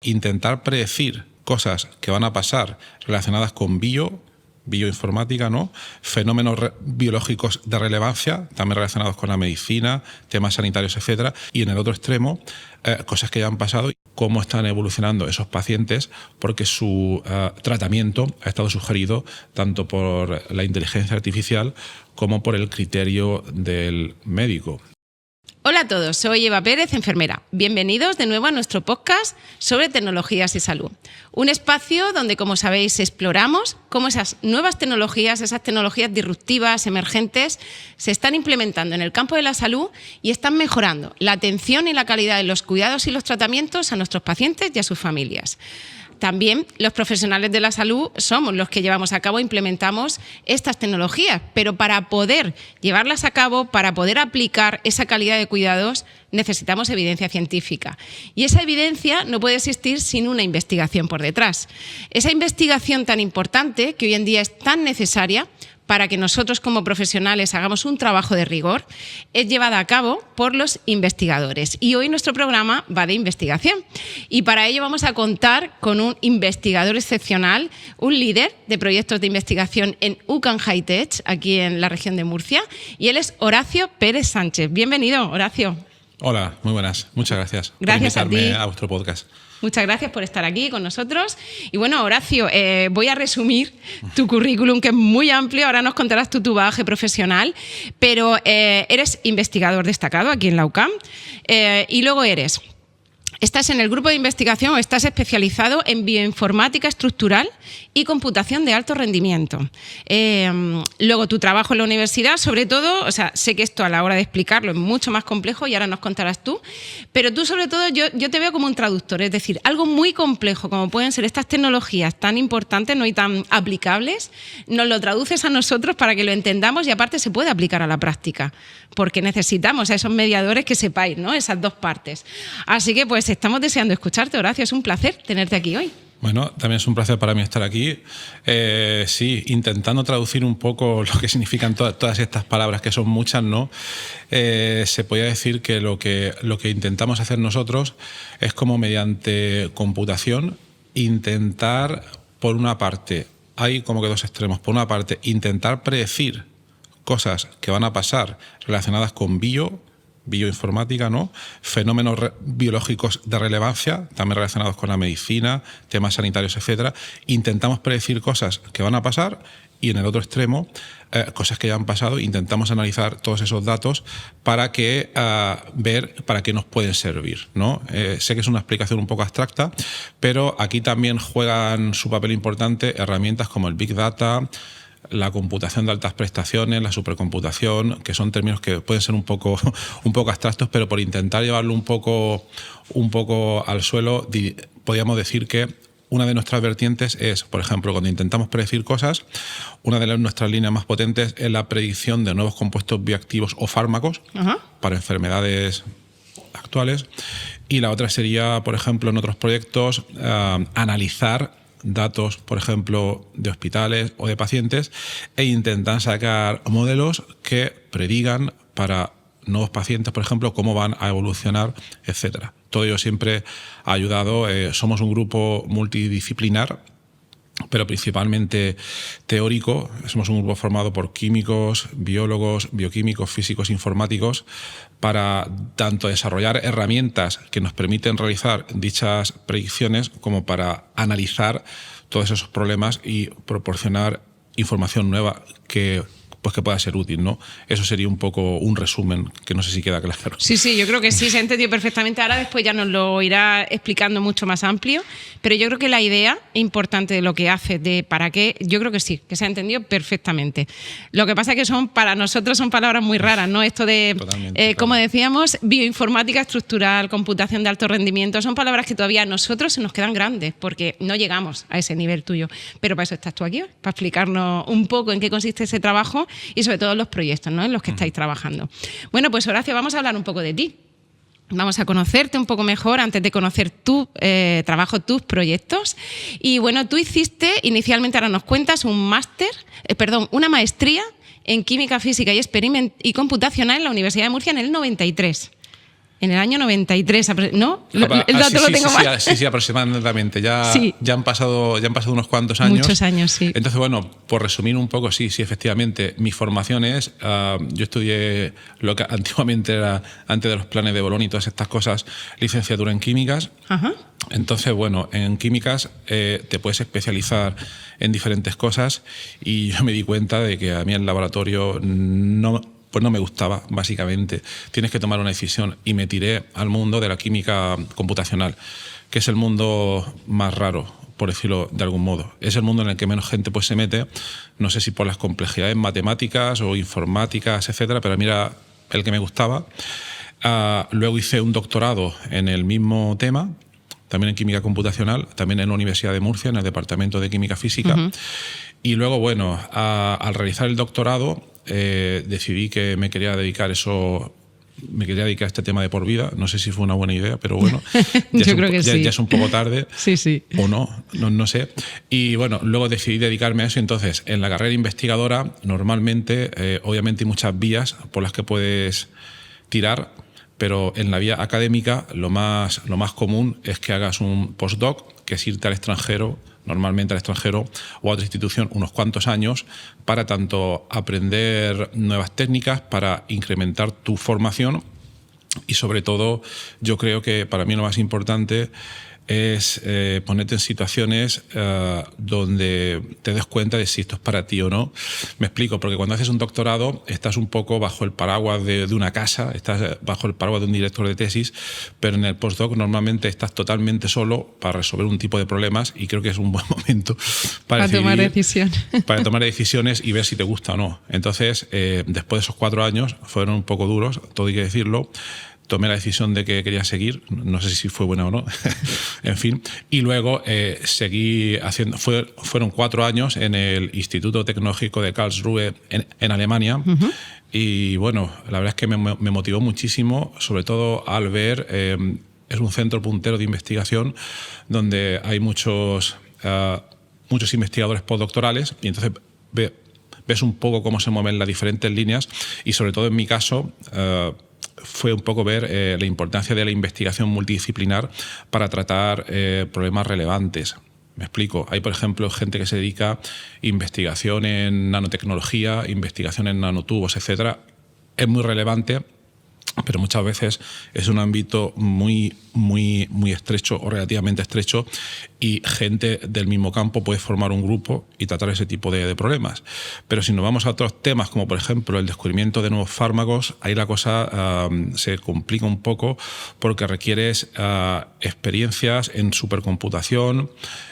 Intentar predecir cosas que van a pasar relacionadas con bioinformática, ¿no? Fenómenos biológicos de relevancia, también relacionados con la medicina, temas sanitarios, etcétera. Y en el otro extremo, cosas que ya han pasado, cómo están evolucionando esos pacientes, porque su tratamiento ha estado sugerido tanto por la inteligencia artificial como por el criterio del médico. Hola a todos, soy Eva Pérez, enfermera. Bienvenidos de nuevo a nuestro podcast sobre tecnologías y salud. Un espacio donde, como sabéis, exploramos cómo esas nuevas tecnologías, esas tecnologías disruptivas, emergentes, se están implementando en el campo de la salud y están mejorando la atención y la calidad de los cuidados y los tratamientos a nuestros pacientes y a sus familias. También los profesionales de la salud somos los que llevamos a cabo e implementamos estas tecnologías, pero para poder llevarlas a cabo, para poder aplicar esa calidad de cuidados, necesitamos evidencia científica. Y esa evidencia no puede existir sin una investigación por detrás. Esa investigación tan importante, que hoy en día es tan necesaria, para que nosotros como profesionales hagamos un trabajo de rigor, es llevada a cabo por los investigadores. Y hoy nuestro programa va de investigación. Y para ello vamos a contar con un investigador excepcional, un líder de proyectos de investigación en UCAN High Tech, aquí en la región de Murcia, y él es Horacio Pérez Sánchez. Bienvenido, Horacio. Hola, muy buenas. Muchas gracias por invitarme a vuestro podcast. Muchas gracias por estar aquí con nosotros. Y bueno, Horacio, voy a resumir tu currículum, que es muy amplio. Ahora nos contarás tu bagaje profesional, pero eres investigador destacado aquí en la UCAM y luego estás en el grupo de investigación o estás especializado en bioinformática estructural y computación de alto rendimiento. Luego tu trabajo en la universidad, sobre todo, o sea, sé que esto a la hora de explicarlo es mucho más complejo y ahora nos contarás tú, pero tú sobre todo yo te veo como un traductor, es decir, algo muy complejo como pueden ser estas tecnologías tan importantes, ¿no? Y tan aplicables, nos lo traduces a nosotros para que lo entendamos y aparte se puede aplicar a la práctica, porque necesitamos a esos mediadores que sepáis, ¿no? Esas dos partes. Así que pues estamos deseando escucharte, Horacio. Es un placer tenerte aquí hoy. Bueno, también es un placer para mí estar aquí. Sí, intentando traducir un poco lo que significan todas estas palabras, que son muchas, ¿no? Se podría decir que lo que intentamos hacer nosotros es como mediante computación intentar, por una parte, hay como que dos extremos. Por una parte, intentar predecir cosas que van a pasar relacionadas con bioinformática, ¿no? Fenómenos biológicos de relevancia, también relacionados con la medicina, temas sanitarios, etcétera. Intentamos predecir cosas que van a pasar y en el otro extremo, cosas que ya han pasado. Intentamos analizar todos esos datos para que ver para qué nos pueden servir, ¿no? Sé que es una explicación un poco abstracta, pero aquí también juegan su papel importante herramientas como el Big Data, la computación de altas prestaciones, la supercomputación, que son términos que pueden ser un poco abstractos, pero por intentar llevarlo un poco al suelo, podríamos decir que una de nuestras vertientes es, por ejemplo, cuando intentamos predecir cosas, una de nuestras líneas más potentes es la predicción de nuevos compuestos bioactivos o fármacos para enfermedades actuales, y la otra sería, por ejemplo, en otros proyectos, analizar datos, por ejemplo, de hospitales o de pacientes e intentan sacar modelos que predigan para nuevos pacientes, por ejemplo, cómo van a evolucionar, etcétera. Todo ello siempre ha ayudado. Somos un grupo multidisciplinar, pero principalmente teórico. Somos un grupo formado por químicos, biólogos, bioquímicos, físicos, informáticos, para tanto desarrollar herramientas que nos permiten realizar dichas predicciones como para analizar todos esos problemas y proporcionar información nueva que pueda ser útil, ¿no? Eso sería un poco un resumen, que no sé si queda claro. Sí, yo creo que sí, se ha entendido perfectamente. Ahora después ya nos lo irá explicando mucho más amplio, pero yo creo que la idea importante de lo que hace, de para qué, yo creo que sí, que se ha entendido perfectamente. Lo que pasa es que para nosotros son palabras muy raras, ¿no? Esto de, como decíamos, bioinformática estructural, computación de alto rendimiento, son palabras que todavía a nosotros se nos quedan grandes, porque no llegamos a ese nivel tuyo. Pero para eso estás tú aquí hoy, para explicarnos un poco en qué consiste ese trabajo y sobre todo los proyectos, ¿no?, en los que estáis trabajando. Bueno, pues Horacio, vamos a hablar un poco de ti. Vamos a conocerte un poco mejor antes de conocer tu trabajo, tus proyectos. Y bueno, tú hiciste inicialmente, ahora nos cuentas, una maestría en Química Física y Computacional en la Universidad de Murcia en el 93. en el año 93, ¿no? El dato lo tengo mal. Sí, aproximadamente. Ya han pasado unos cuantos años. Muchos años, sí. Entonces, bueno, por resumir un poco, sí, efectivamente. Mi formación es, yo estudié lo que antiguamente era, antes de los planes de Bolonia y todas estas cosas, licenciatura en químicas. Ajá. Entonces, bueno, en químicas te puedes especializar en diferentes cosas y yo me di cuenta de que a mí el laboratorio no me gustaba, básicamente. Tienes que tomar una decisión y me tiré al mundo de la química computacional, que es el mundo más raro, por decirlo de algún modo. Es el mundo en el que menos gente pues se mete, no sé si por las complejidades matemáticas o informáticas, etcétera, pero a mí era el que me gustaba. Luego hice un doctorado en el mismo tema, también en química computacional, también en la Universidad de Murcia, en el Departamento de Química Física. Uh-huh. Y luego, bueno, al realizar el doctorado, decidí que me quería dedicar a este tema de por vida. No sé si fue una buena idea, pero bueno, yo creo que sí. Ya es un poco tarde. Sí. O no sé. Y bueno, luego decidí dedicarme a eso. Entonces, en la carrera investigadora, normalmente, obviamente hay muchas vías por las que puedes tirar, pero en la vía académica lo más común es que hagas un postdoc, que es irte al extranjero, normalmente al extranjero o a otra institución unos cuantos años, para tanto aprender nuevas técnicas, para incrementar tu formación y sobre todo yo creo que para mí lo más importante es ponerte en situaciones donde te des cuenta de si esto es para ti o no. Me explico, porque cuando haces un doctorado estás un poco bajo el paraguas de una casa, estás bajo el paraguas de un director de tesis, pero en el postdoc normalmente estás totalmente solo para resolver un tipo de problemas y creo que es un buen momento para tomar decisiones. Para tomar decisiones y ver si te gusta o no. Entonces, después de esos 4 años, fueron un poco duros, todo hay que decirlo, tomé la decisión de que quería seguir, no sé si fue buena o no, en fin, y luego seguí haciendo, fueron 4 años en el Instituto Tecnológico de Karlsruhe en Alemania. Uh-huh. Y bueno, la verdad es que me motivó muchísimo, sobre todo al ver, es un centro puntero de investigación donde hay muchos investigadores postdoctorales y entonces ves un poco cómo se mueven las diferentes líneas y sobre todo en mi caso fue un poco ver la importancia de la investigación multidisciplinar para tratar problemas relevantes. Me explico. Hay, por ejemplo, gente que se dedica a investigación en nanotecnología, investigación en nanotubos, etcétera. Es muy relevante, pero muchas veces es un ámbito muy estrecho o relativamente estrecho y gente del mismo campo puede formar un grupo y tratar ese tipo de problemas. Pero si nos vamos a otros temas, como por ejemplo el descubrimiento de nuevos fármacos, ahí la cosa se complica un poco porque requieres experiencias en supercomputación,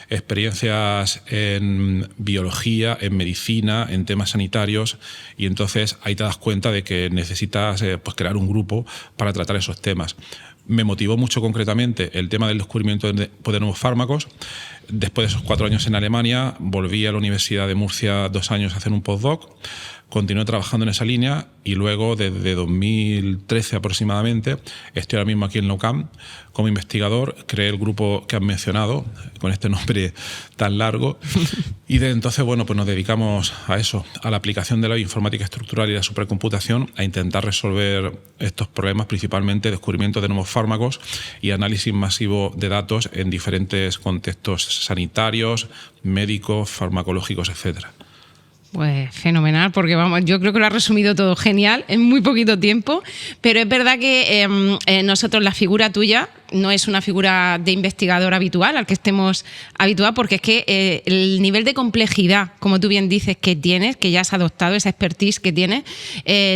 experiencias en biología, en medicina, en temas sanitarios y entonces ahí te das cuenta de que necesitas pues crear un grupo para tratar esos temas. Me motivó mucho concretamente el tema del descubrimiento de nuevos fármacos. Después de esos 4 años en Alemania, volví a la Universidad de Murcia 2 años a hacer un postdoc. Continué trabajando en esa línea y luego, desde 2013 aproximadamente, estoy ahora mismo aquí en la UCAM como investigador. Creé el grupo que han mencionado, con este nombre tan largo. Y desde entonces, bueno, pues nos dedicamos a eso, a la aplicación de la informática estructural y la supercomputación, a intentar resolver estos problemas, principalmente descubrimiento de nuevos fármacos y análisis masivo de datos en diferentes contextos sanitarios, médicos, farmacológicos, etcétera. Pues fenomenal, porque vamos, yo creo que lo ha resumido todo genial en muy poquito tiempo, pero es verdad que nosotros, la figura tuya no es una figura de investigador habitual al que estemos habituados, porque es que el nivel de complejidad, como tú bien dices, que tienes, que ya has adoptado, esa expertise que tienes,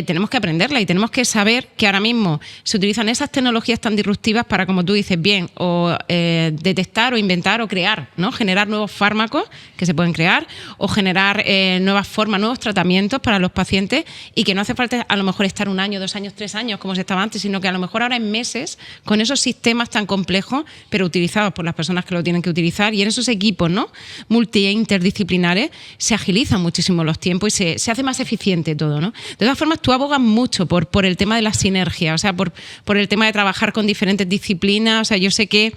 tenemos que aprenderla y tenemos que saber que ahora mismo se utilizan esas tecnologías tan disruptivas para, como tú dices, bien, o detectar o inventar o crear, ¿no? Generar nuevos fármacos que se pueden crear o generar nuevas formas, nuevos tratamientos para los pacientes y que no hace falta a lo mejor estar 1 año, 2 años, 3 años como se estaba antes, sino que a lo mejor ahora en meses con esos sistemas tan complejos, pero utilizados por las personas que lo tienen que utilizar y en esos equipos, ¿no?, multi e interdisciplinares se agilizan muchísimo los tiempos y se hace más eficiente todo, ¿no? De todas formas, tú abogas mucho por el tema de la sinergia, o sea, por el tema de trabajar con diferentes disciplinas, o sea, yo sé que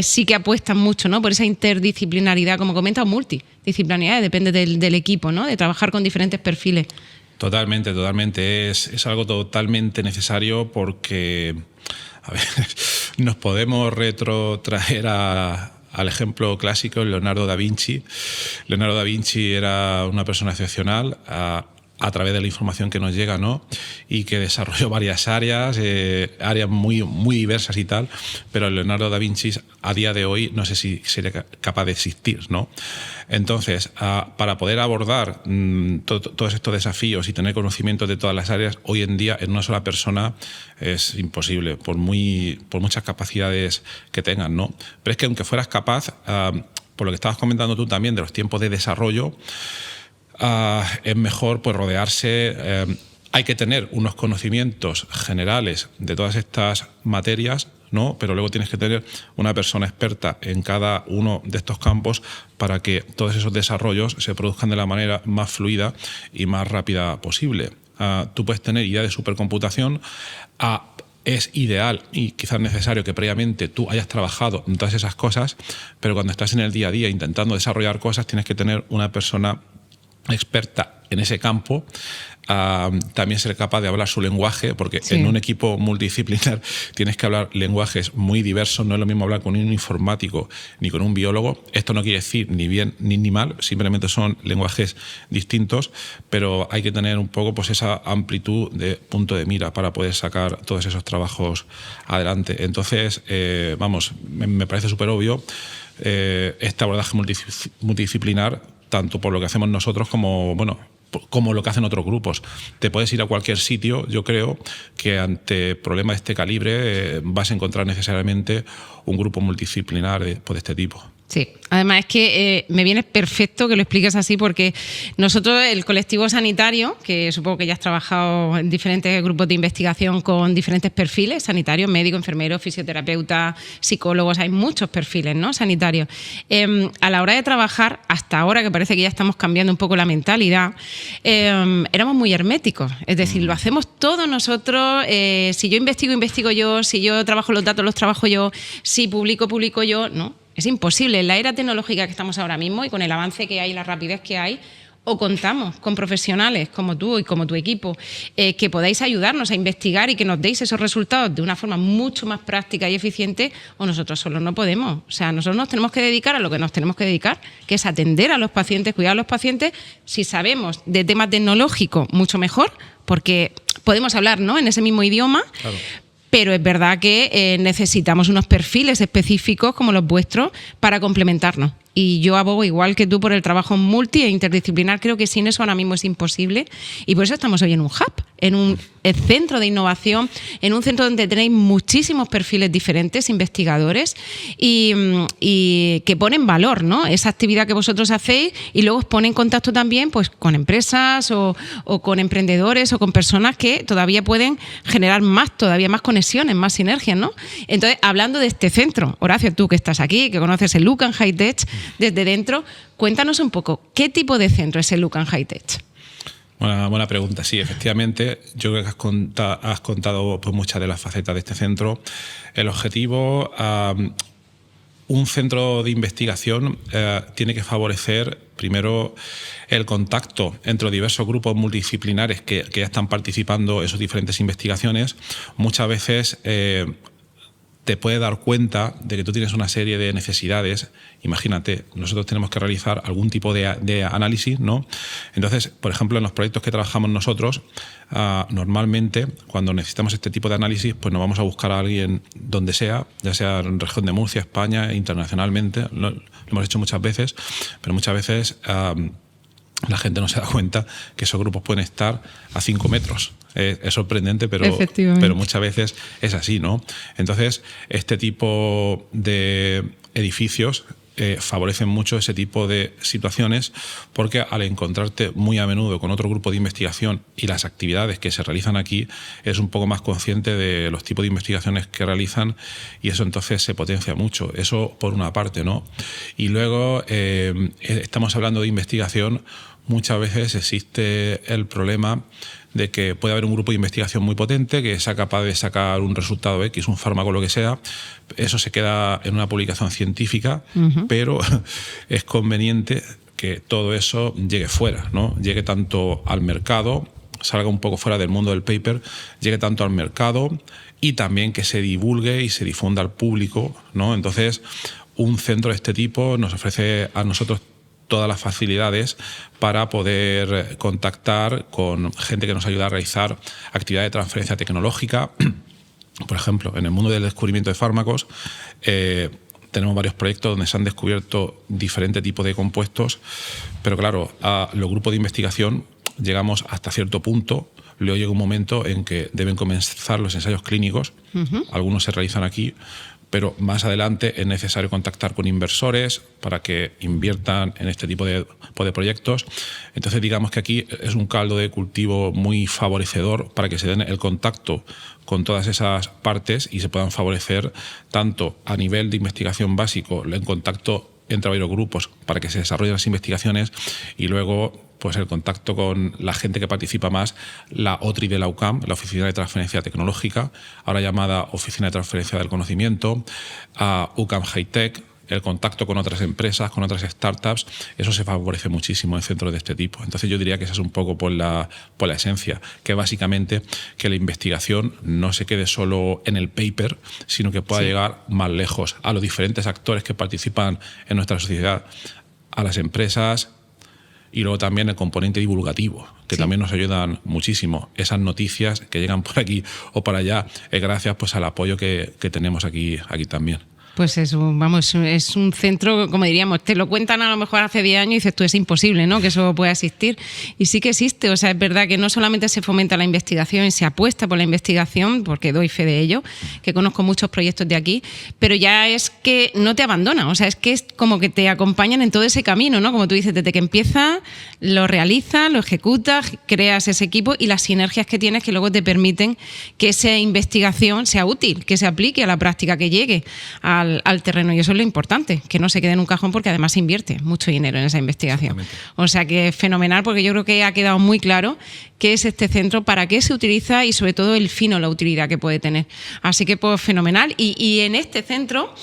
sí que apuestan mucho, ¿no?, por esa interdisciplinaridad, como comentas, o multidisciplinaridad, depende del equipo, ¿no?, de trabajar con diferentes perfiles. Totalmente, totalmente. Es algo totalmente necesario porque, a ver, nos podemos retrotraer al ejemplo clásico, Leonardo da Vinci. Leonardo da Vinci era una persona excepcional a través de la información que nos llega, ¿no? Y que desarrolló varias áreas, áreas muy, muy diversas y tal, pero Leonardo da Vinci a día de hoy no sé si sería capaz de existir, ¿no? Entonces, para poder abordar todos estos desafíos y tener conocimiento de todas las áreas, hoy en día en una sola persona es imposible, por muchas capacidades que tengan, ¿no? Pero es que aunque fueras capaz, por lo que estabas comentando tú también de los tiempos de desarrollo, es mejor pues rodearse, hay que tener unos conocimientos generales de todas estas materias, ¿no? Pero luego tienes que tener una persona experta en cada uno de estos campos para que todos esos desarrollos se produzcan de la manera más fluida y más rápida posible. Tú puedes tener idea de supercomputación, es ideal y quizás necesario que previamente tú hayas trabajado en todas esas cosas, pero cuando estás en el día a día intentando desarrollar cosas tienes que tener una persona experta en ese campo, también ser capaz de hablar su lenguaje, porque en un equipo multidisciplinar tienes que hablar lenguajes muy diversos. No es lo mismo hablar con un informático ni con un biólogo. Esto no quiere decir ni bien ni mal, simplemente son lenguajes distintos, pero hay que tener un poco pues esa amplitud de punto de mira para poder sacar todos esos trabajos adelante. Entonces, me parece súper obvio este abordaje multidisciplinar, tanto por lo que hacemos nosotros como lo que hacen otros grupos. Te puedes ir a cualquier sitio, yo creo que ante problemas de este calibre vas a encontrar necesariamente un grupo multidisciplinar de este tipo. Sí, además es que me viene perfecto que lo expliques así, porque nosotros, el colectivo sanitario, que supongo que ya has trabajado en diferentes grupos de investigación con diferentes perfiles sanitarios, médico, enfermero, fisioterapeuta, psicólogos, hay muchos perfiles, ¿no?, sanitarios. A la hora de trabajar, hasta ahora que parece que ya estamos cambiando un poco la mentalidad, éramos muy herméticos, es decir, lo hacemos todos nosotros, si yo investigo yo, si yo trabajo los datos los trabajo yo, si publico yo, ¿no? Es imposible. En la era tecnológica que estamos ahora mismo y con el avance que hay, la rapidez que hay, o contamos con profesionales como tú y como tu equipo que podáis ayudarnos a investigar y que nos deis esos resultados de una forma mucho más práctica y eficiente, o nosotros solos no podemos. O sea, nosotros nos tenemos que dedicar a lo que nos tenemos que dedicar, que es atender a los pacientes, cuidar a los pacientes. Si sabemos de tema tecnológico, mucho mejor, porque podemos hablar, ¿no?, en ese mismo idioma. Claro. Pero es verdad que necesitamos unos perfiles específicos como los vuestros para complementarnos. Y yo abogo, igual que tú, por el trabajo multi e interdisciplinar. Creo que sin eso ahora mismo es imposible. Y por eso estamos hoy en un hub, en un centro de innovación, en un centro donde tenéis muchísimos perfiles diferentes, investigadores, y que ponen valor, ¿no?, esa actividad que vosotros hacéis, y luego os pone en contacto también pues con empresas o con emprendedores o con personas que todavía pueden generar todavía más conexiones, más sinergias, ¿no? Entonces, hablando de este centro, Horacio, tú que estás aquí, que conoces el Lucan High Tech desde dentro, cuéntanos un poco, ¿qué tipo de centro es el Lucan High Tech? Buena pregunta. Sí, efectivamente, yo creo que has contado pues muchas de las facetas de este centro. El objetivo, un centro de investigación tiene que favorecer primero el contacto entre diversos grupos multidisciplinares que ya están participando en sus diferentes investigaciones. Muchas veces te puede dar cuenta de que tú tienes una serie de necesidades. Imagínate, nosotros tenemos que realizar algún tipo de análisis, ¿no? Entonces, por ejemplo, en los proyectos que trabajamos nosotros, normalmente, cuando necesitamos este tipo de análisis, pues nos vamos a buscar a alguien donde sea, ya sea en región de Murcia, España, internacionalmente. Lo hemos hecho muchas veces, pero muchas veces la gente no se da cuenta que esos grupos pueden estar a 5 metros. Es sorprendente, pero muchas veces es así, ¿no? Entonces, este tipo de edificios favorecen mucho ese tipo de situaciones, porque al encontrarte muy a menudo con otro grupo de investigación y las actividades que se realizan aquí, es un poco más consciente de los tipos de investigaciones que realizan, y eso entonces se potencia mucho. Eso por una parte, ¿no? Y luego estamos hablando de investigación. Muchas veces existe el problema de que puede haber un grupo de investigación muy potente que sea capaz de sacar un resultado X, un fármaco, lo que sea. Eso se queda en una publicación científica, pero es conveniente que todo eso llegue fuera, ¿no? Llegue tanto al mercado salga un poco fuera del mundo del paper, llegue tanto al mercado y también que se divulgue y se difunda al público, ¿no? Entonces, un centro de este tipo nos ofrece a nosotros todas las facilidades para poder contactar con gente que nos ayuda a realizar actividades de transferencia tecnológica. Por ejemplo, en el mundo del descubrimiento de fármacos, tenemos varios proyectos donde se han descubierto diferentes tipos de compuestos, pero claro, a los grupos de investigación llegamos hasta cierto punto. Luego llega un momento en que deben comenzar los ensayos clínicos. Algunos se realizan aquí, pero más adelante es necesario contactar con inversores para que inviertan en este tipo de proyectos. Entonces, digamos que aquí es un caldo de cultivo muy favorecedor para que se den el contacto con todas esas partes y se puedan favorecer tanto a nivel de investigación básico, en contacto entre varios grupos para que se desarrollen las investigaciones, y luego pues el contacto con la gente que participa más, la OTRI de la UCAM, la Oficina de Transferencia Tecnológica, ahora llamada Oficina de Transferencia del Conocimiento, a UCAM High-Tech, el contacto con otras empresas, con otras startups, eso se favorece muchísimo en centros de este tipo. Entonces yo diría que esa es un poco por la esencia, que básicamente que la investigación no se quede solo en el paper, sino que pueda llegar más lejos a los diferentes actores que participan en nuestra sociedad, a las empresas, y luego también el componente divulgativo, que también nos ayudan muchísimo. Esas noticias que llegan por aquí o por allá, es gracias pues al apoyo que tenemos aquí también. Pues es un centro, como diríamos, te lo cuentan a lo mejor hace 10 años y dices tú, es imposible, ¿no?, que eso pueda existir. Y sí que existe. O sea, es verdad que no solamente se fomenta la investigación y se apuesta por la investigación, porque doy fe de ello, que conozco muchos proyectos de aquí, pero ya es que no te abandonan. O sea, es que es como que te acompañan en todo ese camino, ¿no? Como tú dices, desde que empiezas, lo realizas, lo ejecutas, creas ese equipo y las sinergias que tienes que luego te permiten que esa investigación sea útil, que se aplique a la práctica, que llegue al terreno, y eso es lo importante, que no se quede en un cajón, porque además se invierte mucho dinero en esa investigación. O sea que es fenomenal, porque yo creo que ha quedado muy claro qué es este centro, para qué se utiliza y sobre todo el fin o la utilidad que puede tener. Así que pues fenomenal. Y en este centro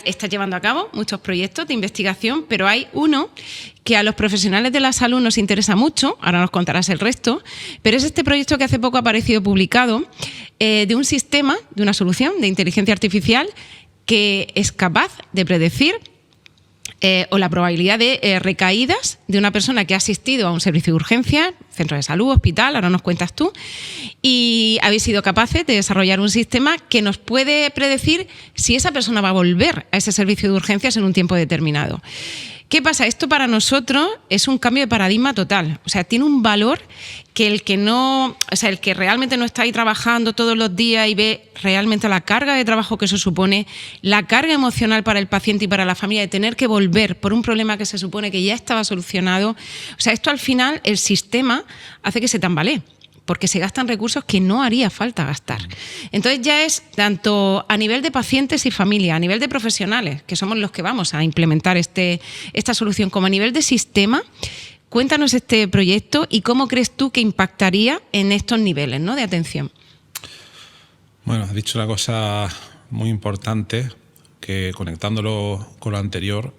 estás llevando a cabo muchos proyectos de investigación, pero hay uno que a los profesionales de la salud nos interesa mucho, ahora nos contarás el resto, pero es este proyecto que hace poco ha aparecido publicado, de un sistema, de una solución de inteligencia artificial que es capaz de predecir o la probabilidad de recaídas de una persona que ha asistido a un servicio de urgencia, centro de salud, hospital, ahora nos cuentas tú, y habéis sido capaces de desarrollar un sistema que nos puede predecir si esa persona va a volver a ese servicio de urgencias en un tiempo determinado. ¿Qué pasa? Esto para nosotros es un cambio de paradigma total. O sea, tiene un valor que el que realmente no está ahí trabajando todos los días y ve realmente la carga de trabajo que eso supone, la carga emocional para el paciente y para la familia de tener que volver por un problema que se supone que ya estaba solucionado. O sea, esto al final, el sistema hace que se tambalee, porque se gastan recursos que no haría falta gastar. Entonces ya es tanto a nivel de pacientes y familia, a nivel de profesionales, que somos los que vamos a implementar esta solución, como a nivel de sistema. Cuéntanos este proyecto y cómo crees tú que impactaría en estos niveles, ¿no?, de atención. Bueno, has dicho una cosa muy importante, que conectándolo con lo anterior,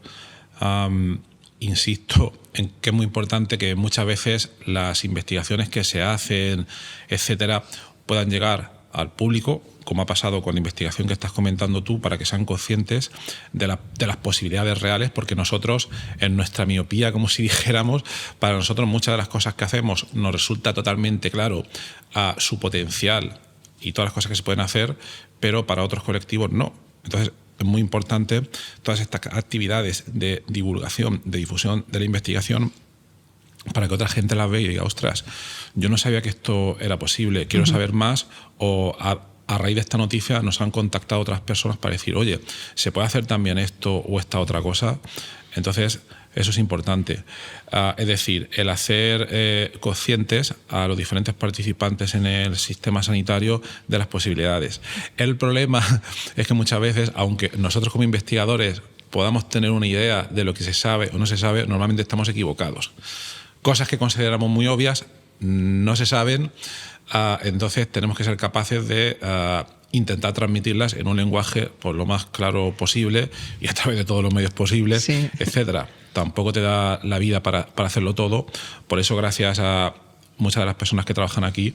insisto en que es muy importante que muchas veces las investigaciones que se hacen, etcétera, puedan llegar al público, como ha pasado con la investigación que estás comentando tú, para que sean conscientes de las posibilidades reales, porque nosotros, en nuestra miopía, como si dijéramos, para nosotros muchas de las cosas que hacemos nos resulta totalmente claro a su potencial y todas las cosas que se pueden hacer, pero para otros colectivos no. Entonces, es muy importante todas estas actividades de divulgación, de difusión de la investigación, para que otra gente las vea y diga, ostras, yo no sabía que esto era posible, quiero saber más, o a raíz de esta noticia nos han contactado otras personas para decir, oye, ¿se puede hacer también esto o esta otra cosa? Entonces, eso es importante. Es decir, el hacer conscientes a los diferentes participantes en el sistema sanitario de las posibilidades. El problema es que muchas veces, aunque nosotros como investigadores podamos tener una idea de lo que se sabe o no se sabe, normalmente estamos equivocados. Cosas que consideramos muy obvias no se saben, entonces tenemos que ser capaces de intentar transmitirlas en un lenguaje por lo más claro posible y a través de todos los medios posibles, etcétera. Tampoco te da la vida para hacerlo todo. Por eso, gracias a muchas de las personas que trabajan aquí,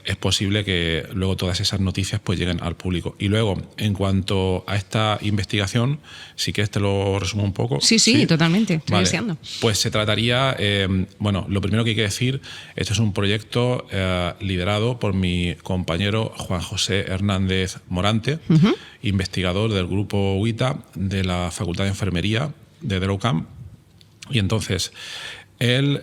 es posible que luego todas esas noticias pues lleguen al público. Y luego, en cuanto a esta investigación, si quieres te lo resumo un poco. Sí, totalmente, estoy deseando. Pues se trataría, lo primero que hay que decir, esto es un proyecto liderado por mi compañero Juan José Hernández Morante, investigador del grupo UITA de la Facultad de Enfermería de la UCAM. Y entonces, él,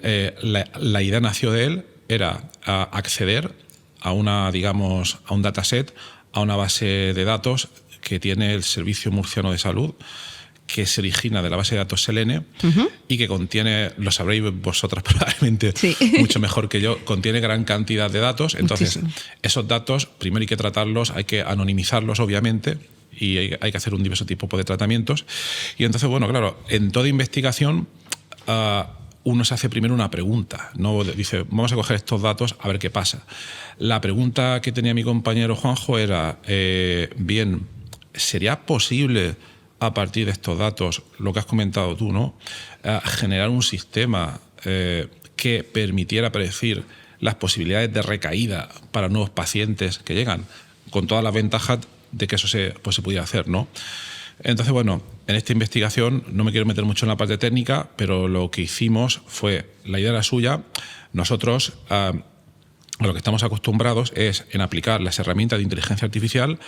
la idea nació de él, era acceder a un dataset, a una base de datos que tiene el Servicio Murciano de Salud, que se origina de la base de datos Selene y que contiene, lo sabréis vosotras probablemente mucho mejor que yo, contiene gran cantidad de datos. Entonces, esos datos, primero hay que tratarlos, hay que anonimizarlos, obviamente, y hay que hacer un diverso tipo de tratamientos. Y entonces, bueno, claro, en toda investigación uno se hace primero una pregunta, ¿no? Dice, vamos a coger estos datos a ver qué pasa. La pregunta que tenía mi compañero Juanjo era, bien, ¿sería posible a partir de estos datos, lo que has comentado tú, ¿no? Generar un sistema que permitiera predecir las posibilidades de recaída para nuevos pacientes que llegan, con todas las ventajas de que eso se pudiera hacer, ¿no? Entonces, bueno, en esta investigación no me quiero meter mucho en la parte técnica, pero lo que hicimos fue, la idea era suya, nosotros a lo que estamos acostumbrados es en aplicar las herramientas de inteligencia artificial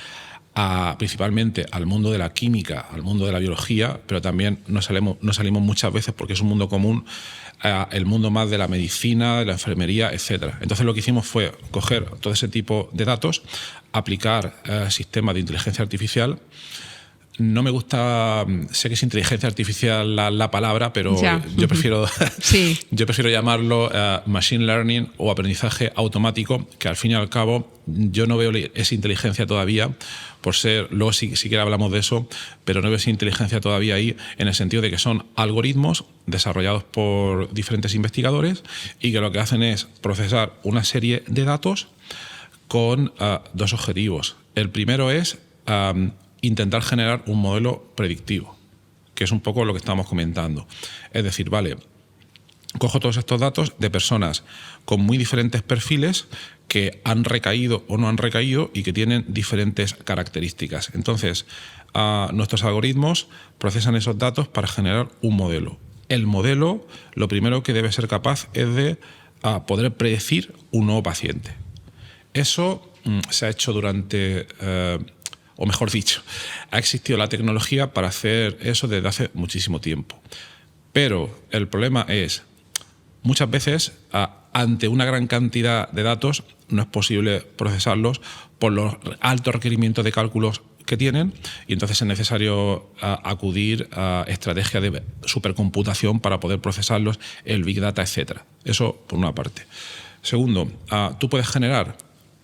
principalmente al mundo de la química, al mundo de la biología, pero también no salimos muchas veces, porque es un mundo común, el mundo más de la medicina, de la enfermería, etc. Entonces lo que hicimos fue coger todo ese tipo de datos, aplicar sistemas de inteligencia artificial. No me gusta, sé que es inteligencia artificial la palabra, pero yo prefiero, yo prefiero llamarlo machine learning o aprendizaje automático, que al fin y al cabo yo no veo esa inteligencia todavía, por ser, luego si siquiera hablamos de eso, pero no veo esa inteligencia todavía ahí, en el sentido de que son algoritmos desarrollados por diferentes investigadores y que lo que hacen es procesar una serie de datos con dos objetivos. El primero es intentar generar un modelo predictivo, que es un poco lo que estábamos comentando. Es decir, vale, cojo todos estos datos de personas con muy diferentes perfiles que han recaído o no han recaído y que tienen diferentes características. Entonces, nuestros algoritmos procesan esos datos para generar un modelo. El modelo, lo primero que debe ser capaz es de poder predecir un nuevo paciente. Eso se ha hecho durante... o mejor dicho, ha existido la tecnología para hacer eso desde hace muchísimo tiempo. Pero el problema es, muchas veces, ante una gran cantidad de datos, no es posible procesarlos por los altos requerimientos de cálculos que tienen, y entonces es necesario acudir a estrategias de supercomputación para poder procesarlos, el Big Data, etc. Eso por una parte. Segundo, tú puedes generar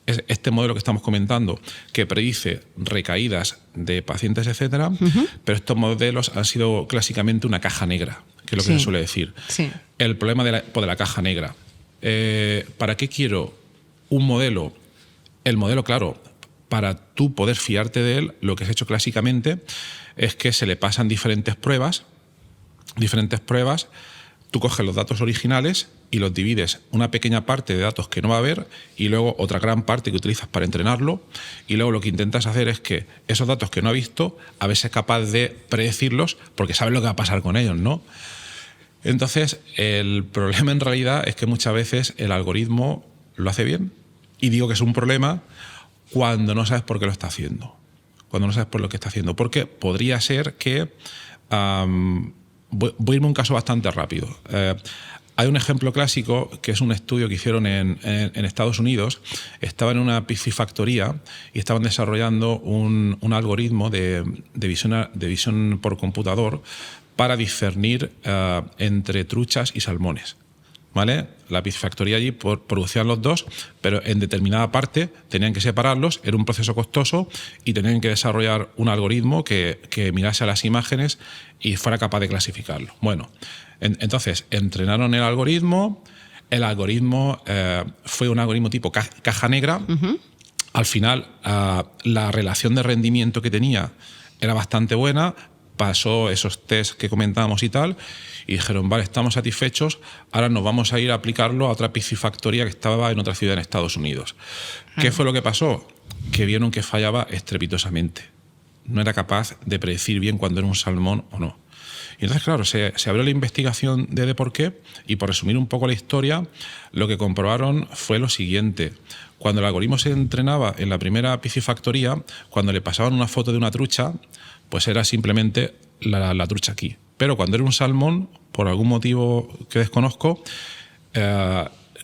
este modelo que estamos comentando, que predice recaídas de pacientes, etcétera, pero estos modelos han sido clásicamente una caja negra, que es lo que se suele decir. El problema de la caja negra. ¿Para qué quiero un modelo? El modelo, claro, para tú poder fiarte de él, lo que se ha hecho clásicamente es que se le pasan diferentes pruebas. Tú coges los datos originales y los divides una pequeña parte de datos que no va a haber y luego otra gran parte que utilizas para entrenarlo, y luego lo que intentas hacer es que esos datos que no ha visto, a ver si es capaz de predecirlos, porque sabes lo que va a pasar con ellos, ¿no? Entonces, el problema en realidad es que muchas veces el algoritmo lo hace bien, y digo que es un problema cuando no sabes por qué lo está haciendo. Porque podría ser que... voy a irme a un caso bastante rápido. Hay un ejemplo clásico que es un estudio que hicieron en Estados Unidos. Estaban en una piscifactoría y estaban desarrollando un algoritmo de visión por computador para discernir entre truchas y salmones. ¿Vale? La piscifactoría allí producían los dos, pero en determinada parte tenían que separarlos, era un proceso costoso y tenían que desarrollar un algoritmo que mirase a las imágenes y fuera capaz de clasificarlo. Bueno, entonces entrenaron el algoritmo fue un algoritmo tipo caja negra. Al final la relación de rendimiento que tenía era bastante buena, pasó esos test que comentábamos y tal, y dijeron, vale, estamos satisfechos, ahora nos vamos a ir a aplicarlo a otra piscifactoría que estaba en otra ciudad en Estados Unidos. ¿Qué fue lo que pasó? Que vieron que fallaba estrepitosamente. No era capaz de predecir bien cuándo era un salmón o no. Y entonces, claro, se abrió la investigación de por qué, y por resumir un poco la historia, lo que comprobaron fue lo siguiente. Cuando el algoritmo se entrenaba en la primera piscifactoría, cuando le pasaban una foto de una trucha, pues era simplemente la trucha aquí. Pero cuando era un salmón, por algún motivo que desconozco,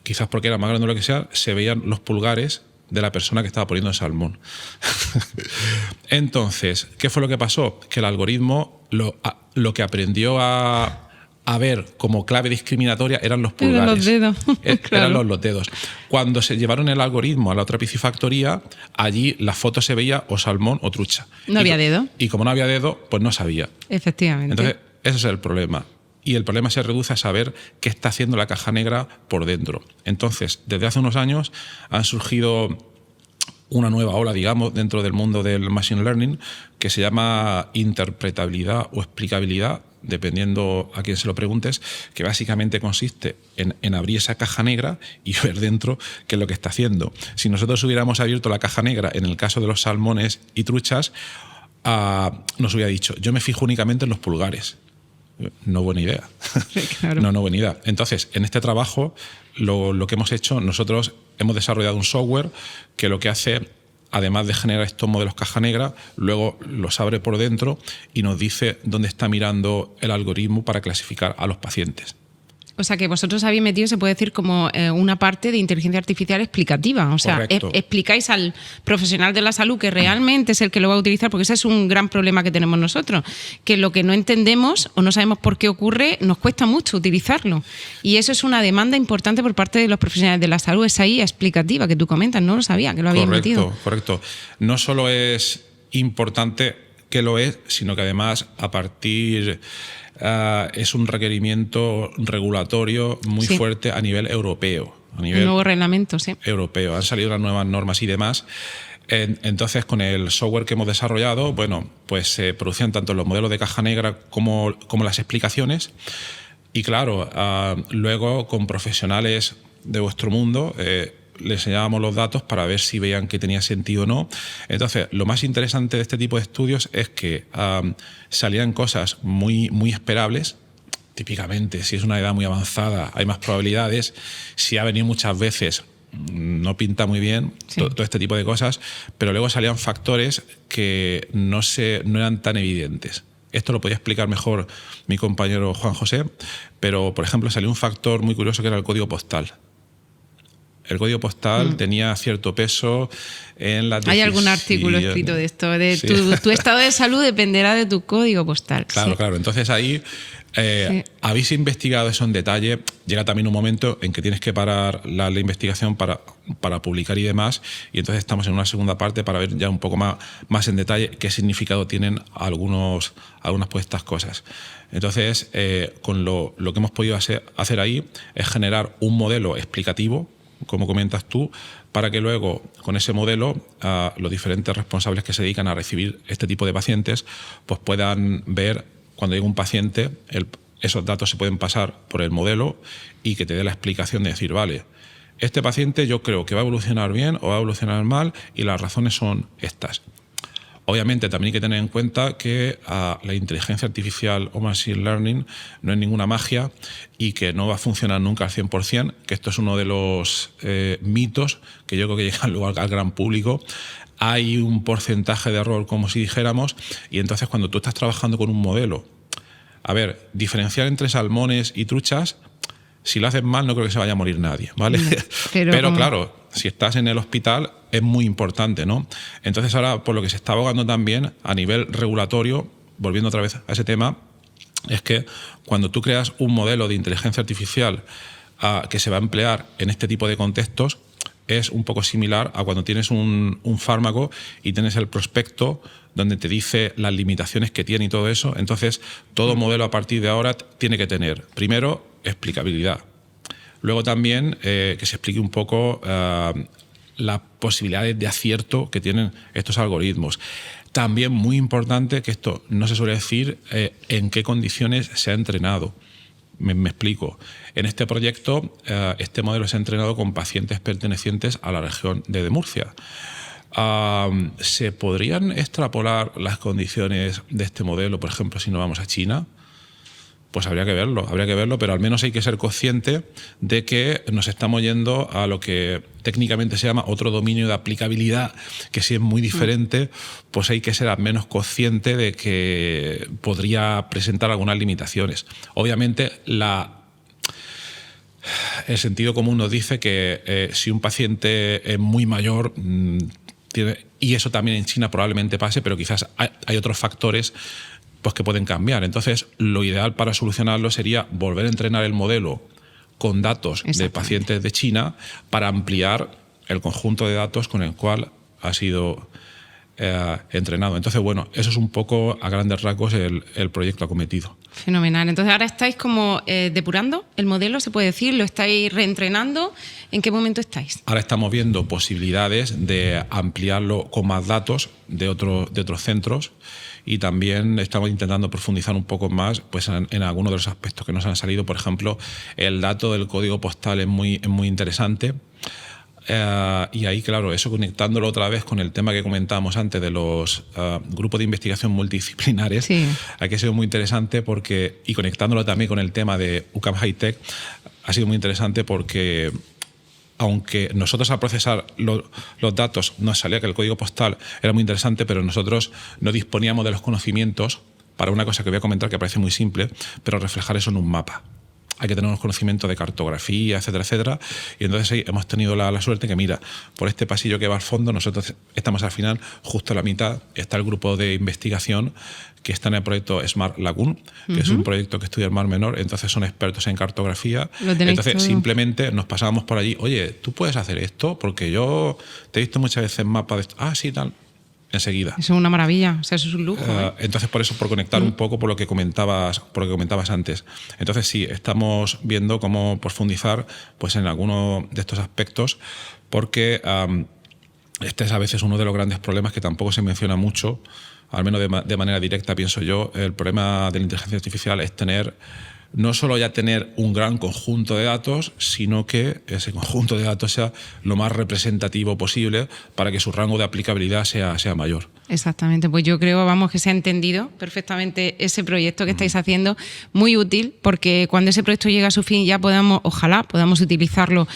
quizás porque era más grande o lo que sea, se veían los pulgares de la persona que estaba poniendo el salmón. Entonces, ¿qué fue lo que pasó? Que el algoritmo lo que aprendió a ver como clave discriminatoria eran los pulgares. Eran los dedos. Claro. Eran los dedos. Cuando se llevaron el algoritmo a la otra piscifactoría, allí la foto se veía o salmón o trucha. No había dedo. Y como no había dedo, pues no sabía. Efectivamente. Entonces, ese es el problema. Y el problema se reduce a saber qué está haciendo la caja negra por dentro. Entonces, desde hace unos años han surgido una nueva ola, digamos, dentro del mundo del machine learning, que se llama interpretabilidad o explicabilidad, dependiendo a quién se lo preguntes, que básicamente consiste en abrir esa caja negra y ver dentro qué es lo que está haciendo. Si nosotros hubiéramos abierto la caja negra en el caso de los salmones y truchas, nos hubiera dicho, yo me fijo únicamente en los pulgares. No buena idea. Sí, claro. No buena idea. Entonces, en este trabajo, lo que hemos hecho, nosotros hemos desarrollado un software que lo que hace, además de generar estos modelos caja negra, luego los abre por dentro y nos dice dónde está mirando el algoritmo para clasificar a los pacientes. O sea, que vosotros habéis metido, se puede decir, como una parte de inteligencia artificial explicativa. O sea, explicáis al profesional de la salud que realmente es el que lo va a utilizar, porque ese es un gran problema que tenemos nosotros, que lo que no entendemos o no sabemos por qué ocurre, nos cuesta mucho utilizarlo. Y eso es una demanda importante por parte de los profesionales de la salud, esa IA explicativa que tú comentas, no lo sabía, que lo habéis metido. Correcto. No solo es importante que lo es, sino que además a partir... es un requerimiento regulatorio muy fuerte a nivel europeo. A nivel un nuevo reglamento, sí. Europeo. Han salido las nuevas normas y demás. Entonces, con el software que hemos desarrollado, bueno, pues se producían tanto los modelos de caja negra como las explicaciones. Y claro, luego con profesionales de vuestro mundo les enseñábamos los datos para ver si veían que tenía sentido o no. Entonces, lo más interesante de este tipo de estudios es que salían cosas muy, muy esperables. Típicamente, si es una edad muy avanzada, hay más probabilidades. Si ha venido muchas veces, no pinta muy bien, todo este tipo de cosas. Pero luego salían factores que no eran tan evidentes. Esto lo podía explicar mejor mi compañero Juan José, pero, por ejemplo, salió un factor muy curioso que era el código postal. El código postal tenía cierto peso en la decisión. Hay algún artículo escrito de esto, tu estado de salud dependerá de tu código postal. Claro, claro. Entonces ahí habéis investigado eso en detalle. Llega también un momento en que tienes que parar la investigación para publicar y demás, y entonces estamos en una segunda parte para ver ya un poco más en detalle qué significado tienen algunas pues estas cosas. Entonces, con lo que hemos podido hacer ahí es generar un modelo explicativo, como comentas tú, para que luego, con ese modelo, los diferentes responsables que se dedican a recibir este tipo de pacientes pues puedan ver, cuando llega un paciente, esos datos se pueden pasar por el modelo y que te dé la explicación de decir, vale, este paciente yo creo que va a evolucionar bien o va a evolucionar mal y las razones son estas. Obviamente también hay que tener en cuenta que la inteligencia artificial o machine learning no es ninguna magia y que no va a funcionar nunca al 100%, que esto es uno de los mitos que yo creo que llegan luego al gran público. Hay un porcentaje de error, como si dijéramos, y entonces cuando tú estás trabajando con un modelo, a ver, diferenciar entre salmones y truchas, si lo haces mal no creo que se vaya a morir nadie, ¿vale? Pero claro, si estás en el hospital es muy importante, ¿no? Entonces ahora, por lo que se está abogando también a nivel regulatorio, volviendo otra vez a ese tema, es que cuando tú creas un modelo de inteligencia artificial que se va a emplear en este tipo de contextos, es un poco similar a cuando tienes un fármaco y tienes el prospecto donde te dice las limitaciones que tiene y todo eso. Entonces, todo modelo a partir de ahora tiene que tener, primero, explicabilidad. Luego también que se explique un poco las posibilidades de acierto que tienen estos algoritmos. También muy importante, que esto no se suele decir, en qué condiciones se ha entrenado. Me explico. En este proyecto, este modelo se ha entrenado con pacientes pertenecientes a la región de Murcia. ¿Se podrían extrapolar las condiciones de este modelo, por ejemplo, si nos vamos a China? Pues habría que verlo, pero al menos hay que ser consciente de que nos estamos yendo a lo que técnicamente se llama otro dominio de aplicabilidad, que si es muy diferente, pues hay que ser al menos consciente de que podría presentar algunas limitaciones. Obviamente, el sentido común nos dice que si un paciente es muy mayor, y eso también en China probablemente pase, pero quizás hay otros factores pues que pueden cambiar. Entonces, lo ideal para solucionarlo sería volver a entrenar el modelo con datos de pacientes de China para ampliar el conjunto de datos con el cual ha sido entrenado. Entonces, bueno, eso es un poco a grandes rasgos el proyecto acometido. Fenomenal. Entonces, ahora estáis como depurando el modelo, se puede decir, lo estáis reentrenando. ¿En qué momento estáis? Ahora estamos viendo posibilidades de ampliarlo con más datos de otros centros, y también estamos intentando profundizar un poco más pues, en algunos de los aspectos que nos han salido. Por ejemplo, el dato del código postal es muy interesante. Y ahí, claro, eso conectándolo otra vez con el tema que comentábamos antes de los grupos de investigación multidisciplinares, sí. Aquí ha sido muy interesante y conectándolo también con el tema de UCAM High Tech, ha sido muy interesante porque aunque nosotros al procesar los datos nos salía que el código postal era muy interesante, pero nosotros no disponíamos de los conocimientos para una cosa que voy a comentar que parece muy simple, pero reflejar eso en un mapa. Hay que tener unos conocimientos de cartografía, etcétera, etcétera. Y entonces ahí hemos tenido la suerte que, mira, por este pasillo que va al fondo, nosotros estamos al final, justo a la mitad, está el grupo de investigación que está en el proyecto Smart Lagoon, que es un proyecto que estudia el Mar Menor, entonces son expertos en cartografía. Entonces todo. Simplemente nos pasábamos por allí, oye, ¿tú puedes hacer esto? Porque yo te he visto muchas veces mapas de esto. Ah, sí, tal. Enseguida. Eso es una maravilla, o sea, eso es un lujo. Entonces, por conectar un poco por lo que comentabas antes. Entonces, sí, estamos viendo cómo profundizar pues, en alguno de estos aspectos, porque este es a veces uno de los grandes problemas que tampoco se menciona mucho, al menos de manera directa, pienso yo. El problema de la inteligencia artificial es no solo ya tener un gran conjunto de datos, sino que ese conjunto de datos sea lo más representativo posible para que su rango de aplicabilidad sea mayor. Exactamente, pues yo creo, que se ha entendido perfectamente ese proyecto que estáis haciendo, muy útil, porque cuando ese proyecto llegue a su fin ya ojalá podamos utilizarlo.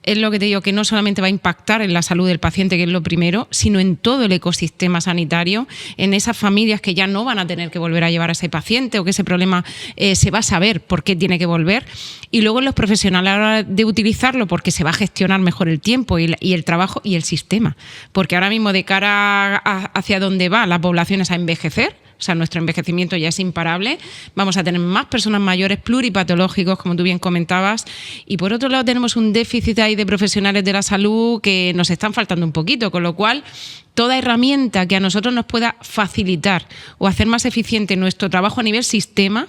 Es lo que te digo, que no solamente va a impactar en la salud del paciente, que es lo primero, sino en todo el ecosistema sanitario, en esas familias que ya no van a tener que volver a llevar a ese paciente o que ese problema se va a saber por qué tiene que volver. Y luego en los profesionales a la hora de utilizarlo, porque se va a gestionar mejor el tiempo y el trabajo y el sistema. Porque ahora mismo, de cara hacia donde va la población es a envejecer, o sea, nuestro envejecimiento ya es imparable, vamos a tener más personas mayores pluripatológicos, como tú bien comentabas, y por otro lado tenemos un déficit ahí de profesionales de la salud que nos están faltando un poquito, con lo cual toda herramienta que a nosotros nos pueda facilitar o hacer más eficiente nuestro trabajo a nivel sistema,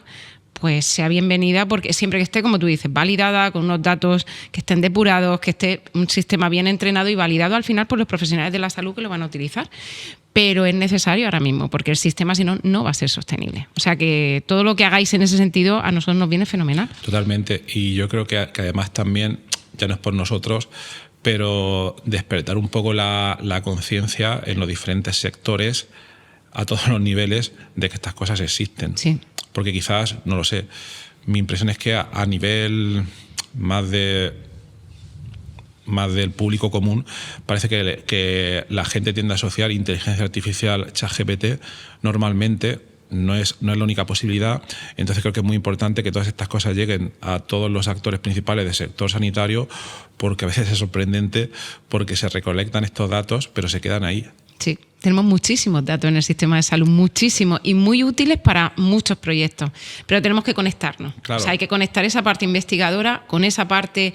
pues sea bienvenida, porque siempre que esté, como tú dices, validada, con unos datos que estén depurados, que esté un sistema bien entrenado y validado al final por los profesionales de la salud que lo van a utilizar. Pero es necesario ahora mismo, porque el sistema, si no, no va a ser sostenible. O sea que todo lo que hagáis en ese sentido a nosotros nos viene fenomenal. Totalmente. Y yo creo que además también, ya no es por nosotros, pero despertar un poco la conciencia en los diferentes sectores, a todos los niveles, de que estas cosas existen. Sí. Porque quizás, no lo sé, mi impresión es que a nivel más del público común, parece que la gente tiende a asociar inteligencia artificial, ChatGPT, normalmente no es la única posibilidad. Entonces creo que es muy importante que todas estas cosas lleguen a todos los actores principales del sector sanitario, porque a veces es sorprendente, porque se recolectan estos datos, pero se quedan ahí. Sí, tenemos muchísimos datos en el sistema de salud, muchísimos, y muy útiles para muchos proyectos, pero tenemos que conectarnos. Claro. O sea, hay que conectar esa parte investigadora con esa parte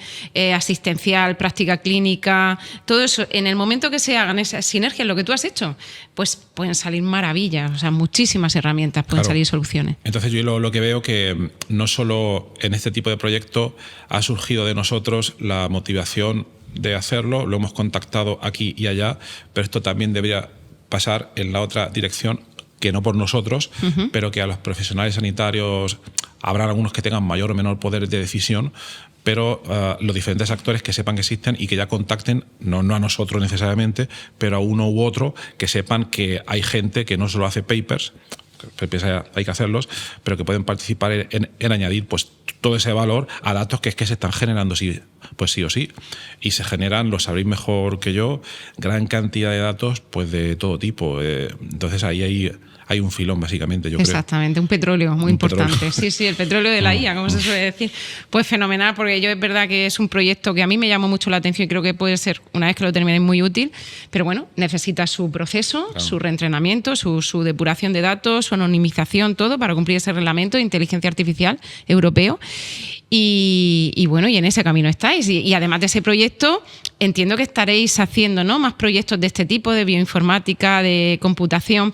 asistencial, práctica clínica, todo eso. En el momento que se hagan esas sinergias, lo que tú has hecho, pues pueden salir maravillas, o sea, muchísimas herramientas, pueden salir soluciones. Entonces yo lo que veo que no solo en este tipo de proyecto ha surgido de nosotros la motivación de hacerlo, lo hemos contactado aquí y allá, pero esto también debería pasar en la otra dirección, que no por nosotros, pero que a los profesionales sanitarios habrá algunos que tengan mayor o menor poder de decisión, pero los diferentes actores que sepan que existen y que ya contacten, no a nosotros necesariamente, pero a uno u otro, que sepan que hay gente que no solo hace papers, hay que hacerlos, pero que pueden participar en añadir pues todo ese valor a datos que se están generando sí o sí, y se generan, lo sabréis mejor que yo, gran cantidad de datos pues de todo tipo. Entonces ahí hay un filón, básicamente, yo creo. Exactamente, un petróleo muy importante. Sí, el petróleo de la IA, como se suele decir. Pues fenomenal, porque yo es verdad que es un proyecto que a mí me llamó mucho la atención y creo que puede ser, una vez que lo terminéis, muy útil, pero bueno, necesita su proceso, claro, su reentrenamiento, su depuración de datos, su anonimización, todo, para cumplir ese reglamento de inteligencia artificial europeo. Y bueno, y en ese camino estáis. Y además de ese proyecto, entiendo que estaréis haciendo, ¿no?, más proyectos de este tipo, de bioinformática, de computación.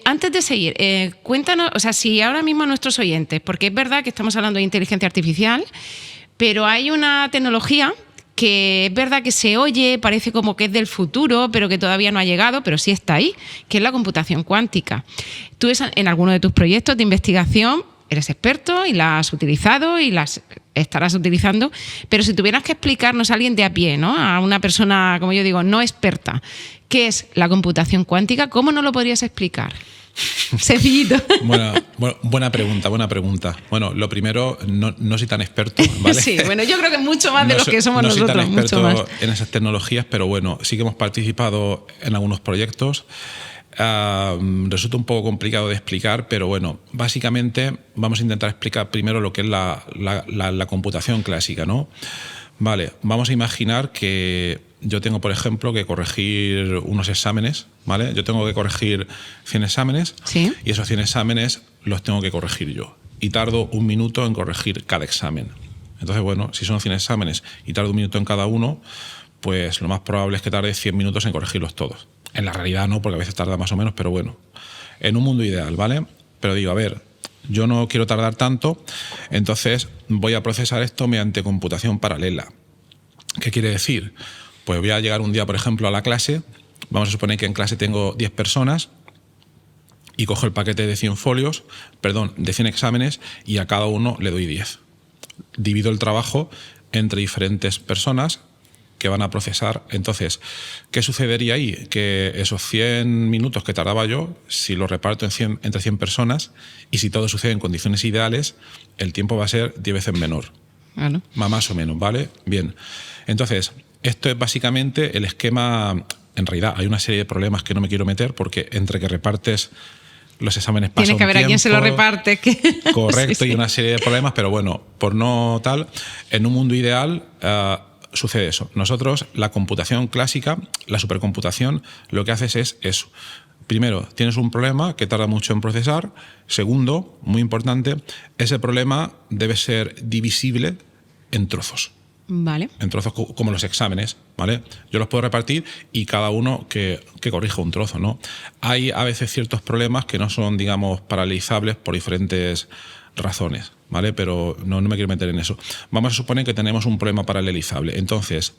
Antes de seguir, cuéntanos, o sea, si ahora mismo a nuestros oyentes, porque es verdad que estamos hablando de inteligencia artificial, pero hay una tecnología que es verdad que se oye, parece como que es del futuro, pero que todavía no ha llegado, pero sí está ahí, que es la computación cuántica. Tú en alguno de tus proyectos de investigación eres experto y la has utilizado y las estarás utilizando, pero si tuvieras que explicarnos a alguien de a pie, ¿no?, a una persona, como yo digo, no experta, ¿qué es la computación cuántica? ¿Cómo nos lo podrías explicar? Sencillito. Buena pregunta. Bueno, lo primero, no soy tan experto, ¿vale? Sí, bueno, yo creo que mucho más de los que somos nosotros. No soy tan experto mucho más en esas tecnologías, pero bueno, sí que hemos participado en algunos proyectos. Resulta un poco complicado de explicar, pero bueno, básicamente vamos a intentar explicar primero lo que es la computación clásica, ¿no? Vale, vamos a imaginar que yo tengo, por ejemplo, que corregir unos exámenes, ¿vale? Yo tengo que corregir 100 exámenes, ¿sí?, y esos 100 exámenes los tengo que corregir yo. Y tardo 1 minuto en corregir cada examen. Entonces, bueno, si son 100 exámenes y tardo 1 minuto en cada uno, pues lo más probable es que tarde 100 minutos en corregirlos todos. En la realidad no, porque a veces tarda más o menos, pero bueno, en un mundo ideal, ¿vale? Pero digo, a ver, yo no quiero tardar tanto, entonces voy a procesar esto mediante computación paralela. ¿Qué quiere decir? Pues voy a llegar un día, por ejemplo, a la clase, vamos a suponer que en clase tengo 10 personas, y cojo el paquete de 100 folios, de 100 exámenes, y a cada uno le doy 10. Divido el trabajo entre diferentes personas que van a procesar. Entonces, ¿qué sucedería ahí? Que esos 100 minutos que tardaba yo, si lo reparto entre 100 personas, y si todo sucede en condiciones ideales, el tiempo va a ser 10 veces menor. Bueno. Más o menos, ¿vale? Bien. Entonces, esto es básicamente el esquema. En realidad hay una serie de problemas que no me quiero meter, porque entre que repartes los exámenes pasa un tiempo. Tienes que ver a quién se lo reparte. Correcto, sí. Y una serie de problemas, pero bueno, por no tal, en un mundo ideal sucede eso. Nosotros, la computación clásica, la supercomputación, lo que haces es eso. Primero, tienes un problema que tarda mucho en procesar. Segundo, muy importante, ese problema debe ser divisible en trozos. Vale. En trozos como los exámenes, ¿vale? Yo los puedo repartir y cada uno que corrija un trozo, ¿no? Hay a veces ciertos problemas que no son, digamos, paralelizables por diferentes razones, ¿vale? Pero no me quiero meter en eso. Vamos a suponer que tenemos un problema paralelizable. Entonces,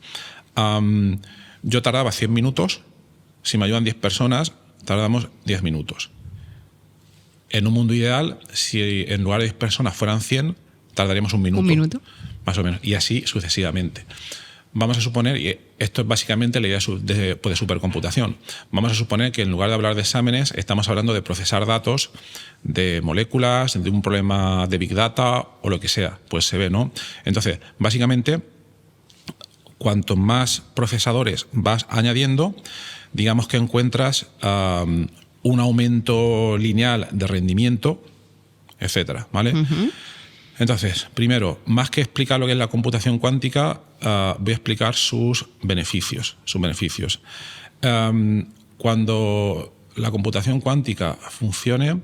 yo tardaba 100 minutos, si me ayudan 10 personas, tardamos 10 minutos. En un mundo ideal, si en lugar de 10 personas fueran 100, tardaríamos 1 minuto. 1 minuto. Más o menos, y así sucesivamente. Vamos a suponer, y esto es básicamente la idea de supercomputación, vamos a suponer que en lugar de hablar de exámenes, estamos hablando de procesar datos de moléculas, de un problema de Big Data o lo que sea, pues se ve, ¿no? Entonces, básicamente, cuanto más procesadores vas añadiendo, digamos que encuentras un aumento lineal de rendimiento, etcétera, ¿vale? Uh-huh. Entonces, primero, más que explicar lo que es la computación cuántica, voy a explicar sus beneficios. Cuando la computación cuántica funcione,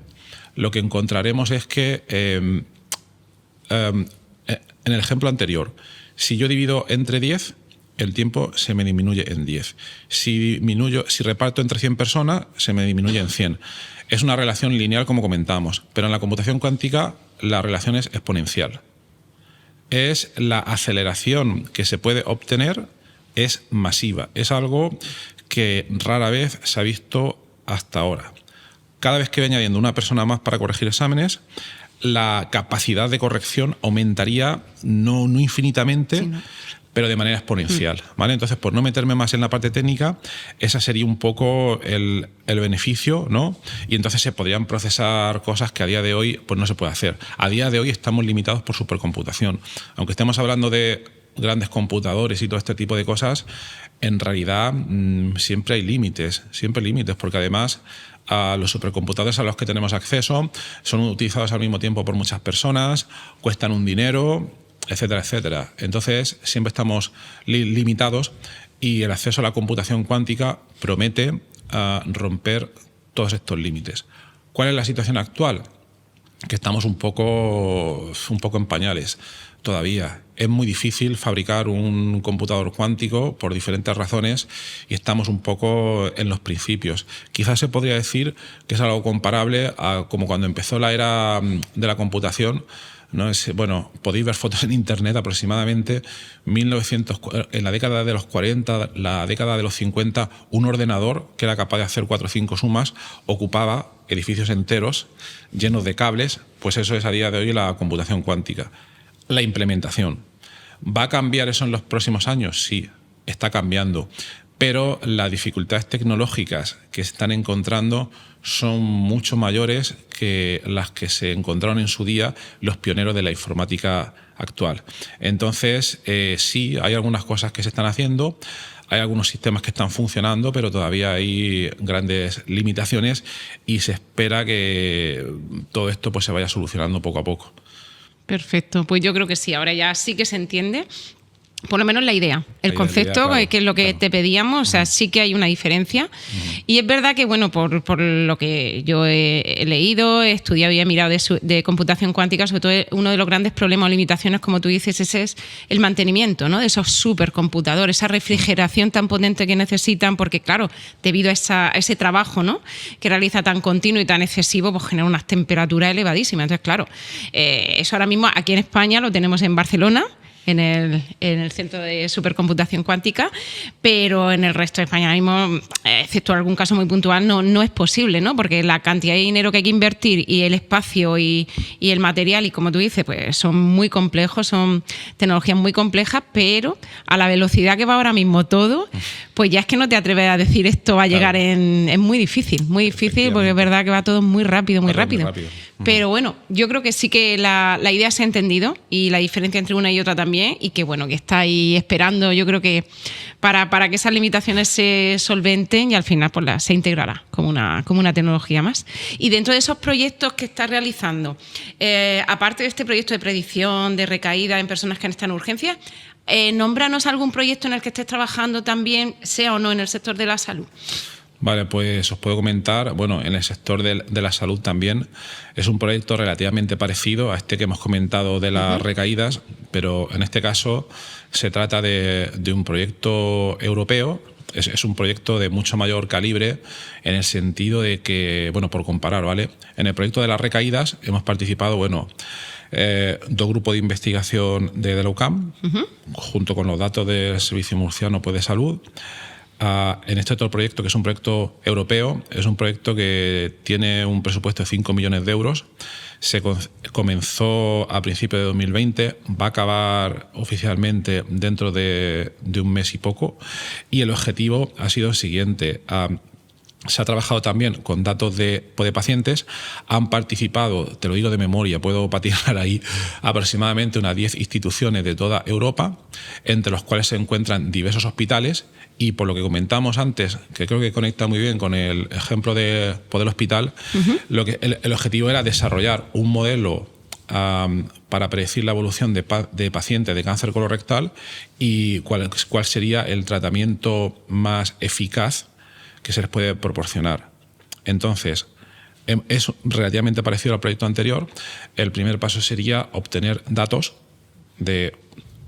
lo que encontraremos es que, en el ejemplo anterior, si yo divido entre 10, el tiempo se me disminuye en 10. Si reparto entre 100 personas, se me disminuye en 100. Es una relación lineal, como comentábamos, pero en la computación cuántica la relación es exponencial. Es la aceleración que se puede obtener, es masiva. Es algo que rara vez se ha visto hasta ahora. Cada vez que vaya añadiendo una persona más para corregir exámenes, la capacidad de corrección aumentaría no infinitamente, sí, ¿no?, pero de manera exponencial, ¿vale? Entonces, por no meterme más en la parte técnica, esa sería un poco el beneficio, ¿no? Y entonces se podrían procesar cosas que a día de hoy pues no se puede hacer. A día de hoy estamos limitados por supercomputación. Aunque estemos hablando de grandes computadores y todo este tipo de cosas, en realidad siempre hay límites, porque además los supercomputadores a los que tenemos acceso son utilizados al mismo tiempo por muchas personas, cuestan un dinero, etcétera, etcétera. Entonces, siempre estamos limitados y el acceso a la computación cuántica promete romper todos estos límites. ¿Cuál es la situación actual? Que estamos un poco en pañales todavía. Es muy difícil fabricar un computador cuántico por diferentes razones y estamos un poco en los principios. Quizás se podría decir que es algo comparable a como cuando empezó la era de la computación. No es, bueno, podéis ver fotos en internet aproximadamente 1900, en la década de los 40, la década de los 50, un ordenador que era capaz de hacer 4 o 5 sumas ocupaba edificios enteros llenos de cables. Pues eso es a día de hoy la computación cuántica. La implementación. ¿Va a cambiar eso en los próximos años? Sí, está cambiando. Pero las dificultades tecnológicas que se están encontrando son mucho mayores que las que se encontraron en su día los pioneros de la informática actual. Entonces, sí, hay algunas cosas que se están haciendo, hay algunos sistemas que están funcionando, pero todavía hay grandes limitaciones y se espera que todo esto pues se vaya solucionando poco a poco. Perfecto, pues yo creo que sí, ahora ya sí que se entiende. Por lo menos la idea, el concepto, claro, que es lo que te pedíamos, o sea, sí que hay una diferencia. Y es verdad que, bueno, por lo que yo he leído, he estudiado y he mirado de computación cuántica, sobre todo uno de los grandes problemas o limitaciones, como tú dices, ese es el mantenimiento, ¿no?, de esos supercomputadores, esa refrigeración tan potente que necesitan, porque, claro, debido a ese trabajo, ¿no?, que realiza tan continuo y tan excesivo, pues genera unas temperaturas elevadísimas. Entonces, claro, eso ahora mismo aquí en España lo tenemos en Barcelona, en el Centro de Supercomputación Cuántica, pero en el resto de España ahora mismo, excepto algún caso muy puntual, no es posible, ¿no? Porque la cantidad de dinero que hay que invertir y el espacio y el material, y como tú dices, pues son muy complejos, son tecnologías muy complejas, pero a la velocidad que va ahora mismo todo, pues ya es que no te atreves a decir esto va a llegar es muy difícil, porque es verdad que va todo muy rápido. Pero bueno, yo creo que sí que la idea se ha entendido y la diferencia entre una y otra también, y que bueno, que está ahí esperando, yo creo que para que esas limitaciones se solventen y al final pues se integrará como una tecnología más. Y dentro de esos proyectos que estás realizando, aparte de este proyecto de predicción de recaída en personas que han estado en urgencias, nómbranos algún proyecto en el que estés trabajando también, sea o no en el sector de la salud. Vale, pues os puedo comentar, bueno, en el sector de la salud también es un proyecto relativamente parecido a este que hemos comentado de las recaídas, pero en este caso se trata de un proyecto europeo. Es un proyecto de mucho mayor calibre en el sentido de que, bueno, por comparar, ¿vale? En el proyecto de las recaídas hemos participado, bueno, 2 grupos de investigación de la UCAM, junto con los datos del Servicio Murciano de Salud. En este otro proyecto, que es un proyecto europeo, es un proyecto que tiene un presupuesto de 5 millones de euros. Se comenzó a principios de 2020, va a acabar oficialmente dentro de un mes y poco, y el objetivo ha sido el siguiente. Se ha trabajado también con datos de pacientes. Han participado, te lo digo de memoria, puedo patinar ahí, aproximadamente unas 10 instituciones de toda Europa, entre los cuales se encuentran diversos hospitales. Y por lo que comentamos antes, que creo que conecta muy bien con el ejemplo de Poder Hospital, el objetivo era desarrollar un modelo para predecir la evolución de pacientes de cáncer colorectal y cuál sería el tratamiento más eficaz que se les puede proporcionar. Entonces, es relativamente parecido al proyecto anterior. El primer paso sería obtener datos de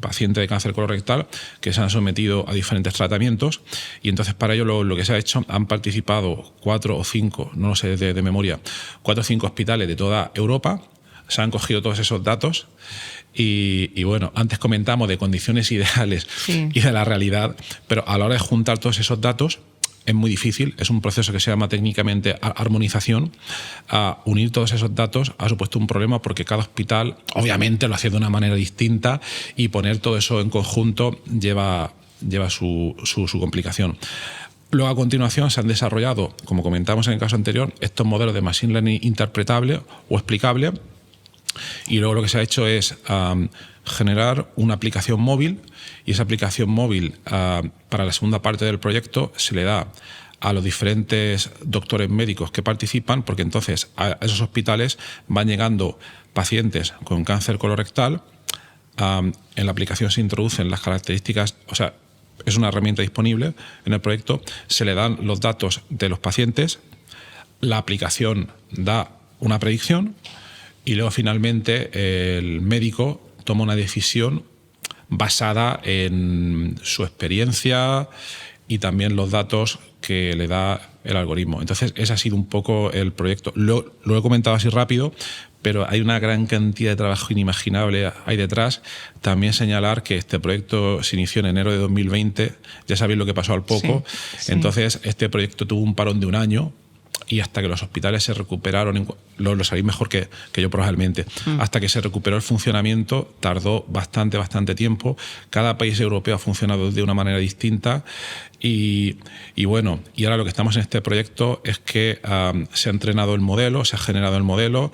pacientes de cáncer colorectal que se han sometido a diferentes tratamientos, y entonces para ello lo que se ha hecho, han participado 4 o 5, no lo sé de memoria, 4 o 5 hospitales de toda Europa. Se han cogido todos esos datos y bueno, antes comentamos de condiciones ideales y de la realidad, pero a la hora de juntar todos esos datos, es muy difícil, es un proceso que se llama técnicamente armonización. Unir todos esos datos ha supuesto un problema porque cada hospital obviamente lo hace de una manera distinta y poner todo eso en conjunto lleva su complicación. Luego, a continuación, se han desarrollado, como comentamos en el caso anterior, estos modelos de Machine Learning interpretable o explicable, y luego lo que se ha hecho es generar una aplicación móvil, y esa aplicación móvil, para la segunda parte del proyecto, se le da a los diferentes doctores médicos que participan, porque entonces a esos hospitales van llegando pacientes con cáncer colorectal. En la aplicación se introducen las características, o sea, es una herramienta disponible en el proyecto, se le dan los datos de los pacientes, la aplicación da una predicción y luego finalmente el médico toma una decisión basada en su experiencia y también los datos que le da el algoritmo. Entonces, ese ha sido un poco el proyecto. Lo he comentado así rápido, pero hay una gran cantidad de trabajo inimaginable ahí detrás. También señalar que este proyecto se inició en enero de 2020, ya sabéis lo que pasó al poco. Sí. Entonces, este proyecto tuvo un parón de un año, y hasta que los hospitales se recuperaron, lo sabéis mejor que yo probablemente, hasta que se recuperó el funcionamiento tardó bastante tiempo. Cada país europeo ha funcionado de una manera distinta y bueno, y ahora lo que estamos en este proyecto es que se ha entrenado el modelo, se ha generado el modelo,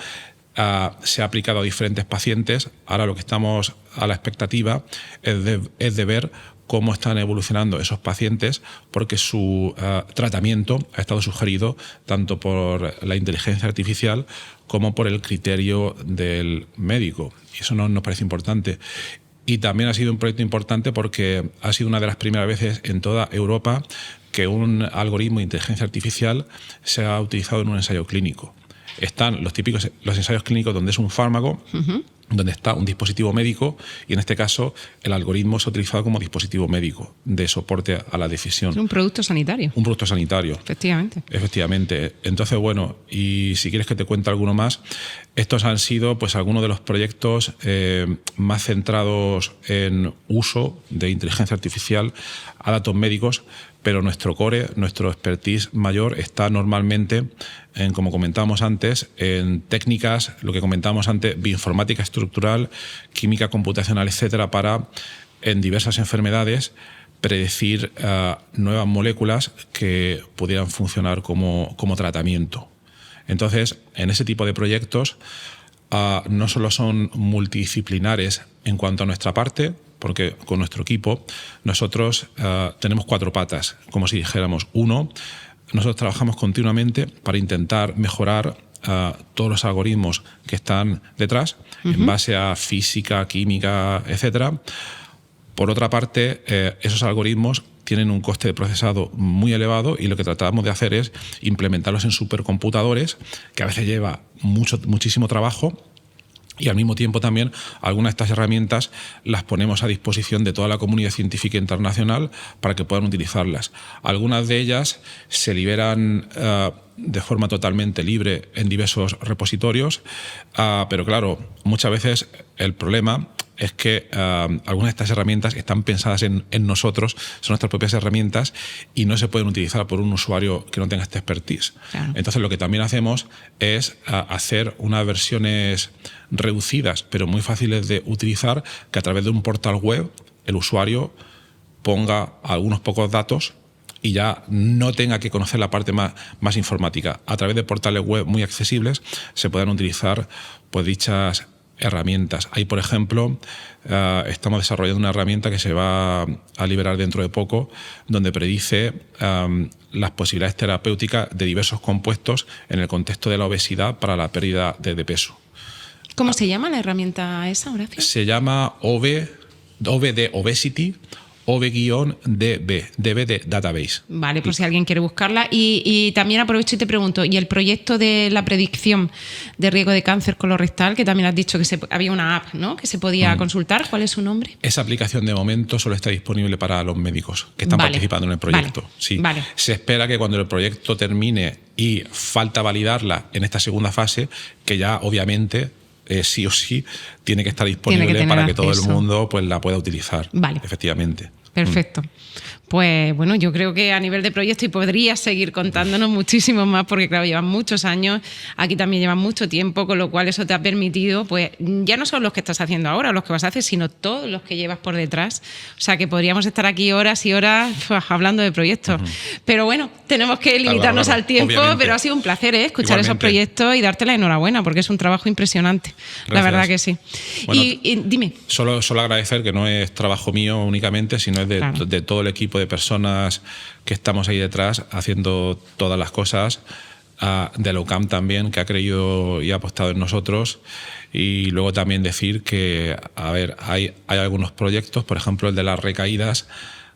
se ha aplicado a diferentes pacientes. Ahora lo que estamos a la expectativa es de ver cómo están evolucionando esos pacientes, porque su tratamiento ha estado sugerido tanto por la inteligencia artificial como por el criterio del médico. Y eso nos parece importante. Y también ha sido un proyecto importante porque ha sido una de las primeras veces en toda Europa que un algoritmo de inteligencia artificial se ha utilizado en un ensayo clínico. Están los ensayos clínicos donde es un fármaco, donde está un dispositivo médico, y en este caso el algoritmo se ha utilizado como dispositivo médico de soporte a la decisión. Es un producto sanitario. Un producto sanitario. Efectivamente. Entonces, bueno, y si quieres que te cuente alguno más, estos han sido pues algunos de los proyectos más centrados en uso de inteligencia artificial a datos médicos, pero nuestro core, nuestro expertise mayor está normalmente en, como comentábamos antes, en técnicas, lo que comentábamos antes, bioinformática estructural, química computacional, etcétera, para en diversas enfermedades predecir nuevas moléculas que pudieran funcionar como tratamiento. Entonces, en ese tipo de proyectos no solo son multidisciplinares en cuanto a nuestra parte, porque con nuestro equipo nosotros tenemos 4 patas, como si dijéramos. Uno, nosotros trabajamos continuamente para intentar mejorar todos los algoritmos que están detrás, en base a física, química, etcétera. Por otra parte, esos algoritmos tienen un coste de procesado muy elevado y lo que tratamos de hacer es implementarlos en supercomputadores, que a veces lleva muchísimo trabajo. Y al mismo tiempo también algunas de estas herramientas las ponemos a disposición de toda la comunidad científica internacional para que puedan utilizarlas. Algunas de ellas se liberan de forma totalmente libre en diversos repositorios, pero claro, muchas veces el problema es que algunas de estas herramientas están pensadas en nosotros, son nuestras propias herramientas y no se pueden utilizar por un usuario que no tenga esta expertise. Claro. Entonces lo que también hacemos es hacer unas versiones reducidas pero muy fáciles de utilizar, que a través de un portal web el usuario ponga algunos pocos datos y ya no tenga que conocer la parte más informática. A través de portales web muy accesibles se pueden utilizar pues dichas herramientas. Ahí, por ejemplo, estamos desarrollando una herramienta que se va a liberar dentro de poco, donde predice las posibilidades terapéuticas de diversos compuestos en el contexto de la obesidad para la pérdida de peso. ¿Cómo se llama la herramienta esa, Horacio? Se llama OV de Obesity, OV-DB de Database. Vale, por si alguien quiere buscarla. Y también aprovecho y te pregunto, ¿y el proyecto de la predicción de riesgo de cáncer colorectal, que también has dicho que había una app, ¿no?, que se podía consultar? ¿Cuál es su nombre? Esa aplicación de momento solo está disponible para los médicos que están participando en el proyecto. Vale. Sí. Vale. Se espera que cuando el proyecto termine y falta validarla en esta segunda fase, que ya obviamente sí o sí tiene que estar disponible para que todo el mundo pues la pueda utilizar. Vale. Efectivamente. Perfecto. Pues bueno, yo creo que a nivel de proyecto, y podrías seguir contándonos muchísimos más, porque claro, llevan muchos años, aquí también llevan mucho tiempo, con lo cual eso te ha permitido, pues ya no son los que estás haciendo ahora, los que vas a hacer, sino todos los que llevas por detrás. O sea que podríamos estar aquí horas y horas hablando de proyectos. Pero bueno, tenemos que limitarnos al tiempo, obviamente. Pero ha sido un placer escuchar esos proyectos y darte la enhorabuena, porque es un trabajo impresionante. Gracias. La verdad que sí. Bueno, y dime. Solo agradecer que no es trabajo mío únicamente, sino es de todo el equipo de personas que estamos ahí detrás haciendo todas las cosas, de la UCAM también, que ha creído y ha apostado en nosotros. Y luego también decir que, a ver, hay algunos proyectos, por ejemplo el de las recaídas,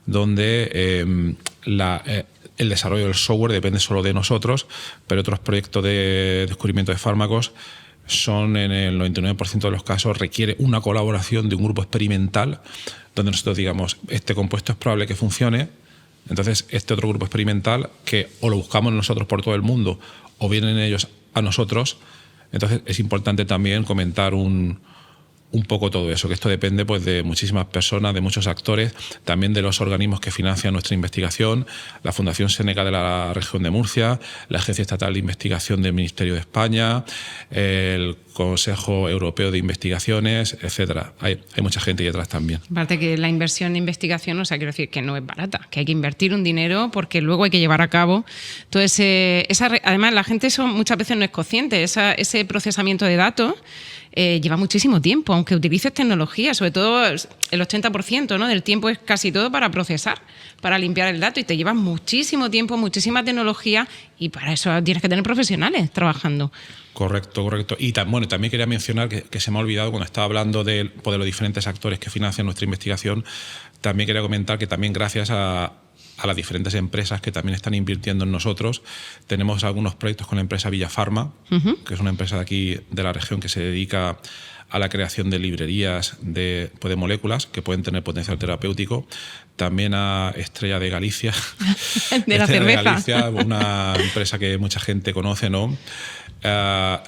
donde el desarrollo del software depende solo de nosotros, pero otros proyectos de descubrimiento de fármacos son, en el 99% de los casos, requiere una colaboración de un grupo experimental donde nosotros digamos, este compuesto es probable que funcione, entonces este otro grupo experimental, que o lo buscamos nosotros por todo el mundo o vienen ellos a nosotros. Entonces es importante también comentar un poco todo eso, que esto depende pues de muchísimas personas, de muchos actores, también de los organismos que financian nuestra investigación, la Fundación Seneca de la región de Murcia, la Agencia Estatal de Investigación del Ministerio de España, el Consejo Europeo de Investigaciones, etcétera. Hay mucha gente ahí detrás también. Aparte que la inversión en investigación, o sea, quiero decir que no es barata, que hay que invertir un dinero porque luego hay que llevar a cabo todo además la gente eso muchas veces no es consciente, ese procesamiento de datos lleva muchísimo tiempo, aunque utilices tecnología, sobre todo el 80%, ¿no?, del tiempo es casi todo para procesar, para limpiar el dato, y te lleva muchísimo tiempo, muchísima tecnología, y para eso tienes que tener profesionales trabajando. Correcto. Y también quería mencionar que se me ha olvidado cuando estaba hablando de los diferentes actores que financian nuestra investigación, también quería comentar que también gracias a las diferentes empresas que también están invirtiendo en nosotros. Tenemos algunos proyectos con la empresa Villafarma, que es una empresa de aquí de la región que se dedica a la creación de librerías de moléculas que pueden tener potencial terapéutico. También a Estrella de Galicia. De la cerveza. De Galicia, una empresa que mucha gente conoce, ¿no?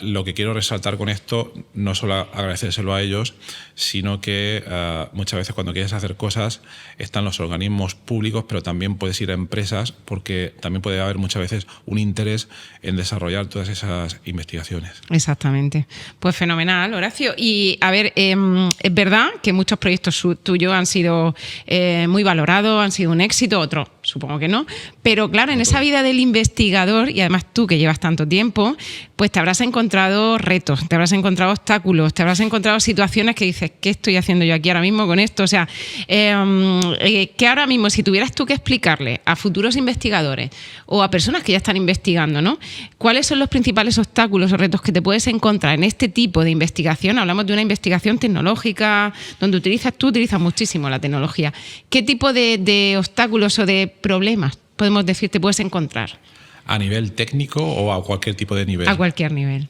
Lo que quiero resaltar con esto, no solo agradecérselo a ellos, sino que muchas veces cuando quieres hacer cosas están los organismos públicos, pero también puedes ir a empresas, porque también puede haber muchas veces un interés en desarrollar todas esas investigaciones. Exactamente. Pues fenomenal, Horacio. Y a ver, es verdad que muchos proyectos tuyos han sido muy valorados, han sido un éxito, otros supongo que no, pero claro, en esa vida del investigador, y además tú que llevas tanto tiempo, pues te habrás encontrado retos, te habrás encontrado obstáculos, te habrás encontrado situaciones que dices, ¿qué estoy haciendo yo aquí ahora mismo con esto? O sea, que ahora mismo, si tuvieras tú que explicarle a futuros investigadores o a personas que ya están investigando, ¿no?, ¿cuáles son los principales obstáculos o retos que te puedes encontrar en este tipo de investigación? Hablamos de una investigación tecnológica donde tú utilizas muchísimo la tecnología. ¿Qué tipo de obstáculos o de problemas podemos decir te puedes encontrar? ¿A nivel técnico o a cualquier tipo de nivel? A cualquier nivel.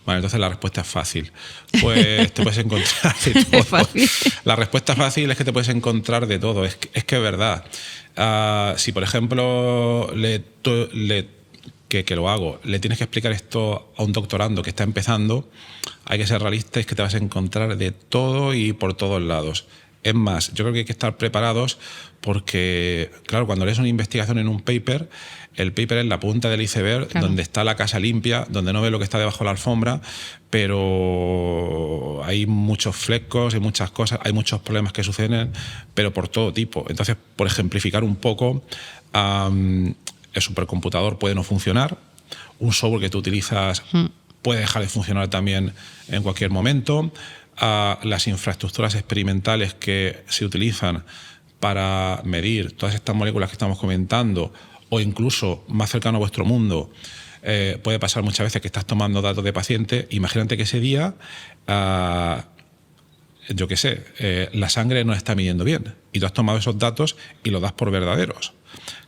Bueno, entonces la respuesta es fácil. Pues te puedes encontrar de todo. Fácil. La respuesta fácil es que te puedes encontrar de todo. Es que es verdad. Si, por ejemplo, que lo hago, le tienes que explicar esto a un doctorando que está empezando, hay que ser realista, es que te vas a encontrar de todo y por todos lados. Es más, yo creo que hay que estar preparados porque, claro, cuando lees una investigación en un paper, el paper es la punta del iceberg, claro, donde está la casa limpia, donde no ves lo que está debajo de la alfombra, pero hay muchos flecos, hay muchas cosas, hay muchos problemas que suceden, pero por todo tipo. Entonces, por ejemplificar un poco, el supercomputador puede no funcionar, un software que tú utilizas puede dejar de funcionar también en cualquier momento, las infraestructuras experimentales que se utilizan para medir todas estas moléculas que estamos comentando, o incluso más cercano a vuestro mundo, puede pasar muchas veces que estás tomando datos de paciente. Imagínate que ese día, yo qué sé, la sangre no está midiendo bien y tú has tomado esos datos y los das por verdaderos.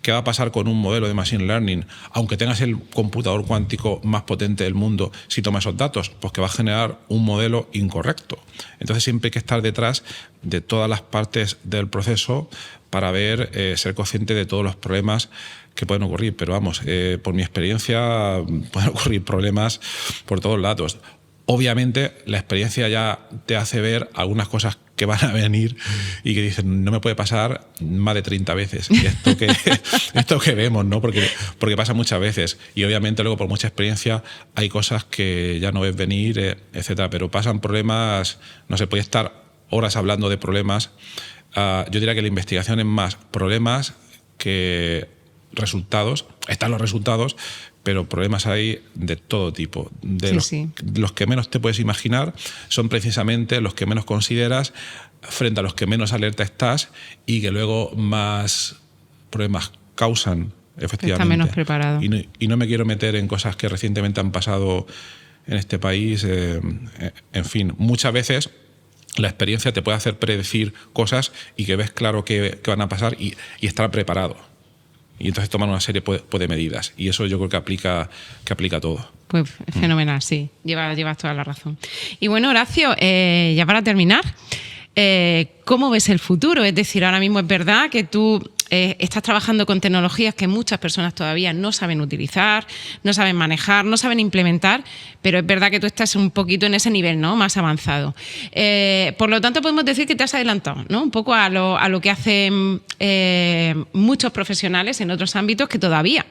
¿Qué va a pasar con un modelo de Machine Learning? Aunque tengas el computador cuántico más potente del mundo, si toma esos datos, pues que va a generar un modelo incorrecto. Entonces siempre hay que estar detrás de todas las partes del proceso para ser consciente de todos los problemas que pueden ocurrir. Pero vamos, por mi experiencia pueden ocurrir problemas por todos lados. Obviamente la experiencia ya te hace ver algunas cosas que van a venir y que dicen, no me puede pasar más de 30 veces. Y esto que vemos, ¿no? Porque pasa muchas veces. Y obviamente luego por mucha experiencia hay cosas que ya no ves venir, etcétera. Pero pasan problemas, no se puede estar horas hablando de problemas. Yo diría que la investigación es más problemas que resultados. Están los resultados, pero problemas hay de todo tipo. Los que menos te puedes imaginar son precisamente los que menos consideras, frente a los que menos alerta estás y que luego más problemas causan, efectivamente. Está menos preparado. Y no me quiero meter en cosas que recientemente han pasado en este país. En fin, muchas veces la experiencia te puede hacer predecir cosas y que ves claro que van a pasar y estar preparado. Y entonces toman una serie de medidas. Y eso yo creo que aplica todo. Pues fenomenal, sí. Llevas toda la razón. Y bueno, Horacio, ya para terminar, ¿cómo ves el futuro? Es decir, ahora mismo es verdad que tú estás trabajando con tecnologías que muchas personas todavía no saben utilizar, no saben manejar, no saben implementar, pero es verdad que tú estás un poquito en ese nivel, ¿no? Más avanzado. Por lo tanto, podemos decir que te has adelantado, ¿no? Un poco a lo que hacen muchos profesionales en otros ámbitos que todavía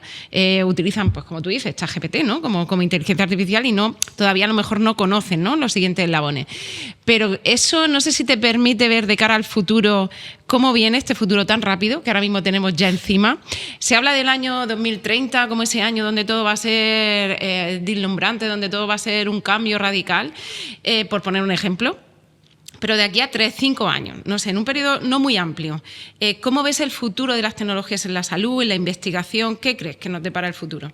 utilizan, pues como tú dices, ChatGPT, ¿no? Como inteligencia artificial y todavía a lo mejor no conocen, ¿no? Los siguientes eslabones. Pero eso no sé si te permite ver de cara al futuro cómo viene este futuro tan rápido que ahora mismo tenemos ya encima. Se habla del año 2030 como ese año donde todo va a ser deslumbrante, donde todo va a ser un cambio radical, por poner un ejemplo. Pero de aquí a 3-5 años, no sé, en un periodo no muy amplio, ¿cómo ves el futuro de las tecnologías en la salud, en la investigación? ¿Qué crees que nos depara el futuro?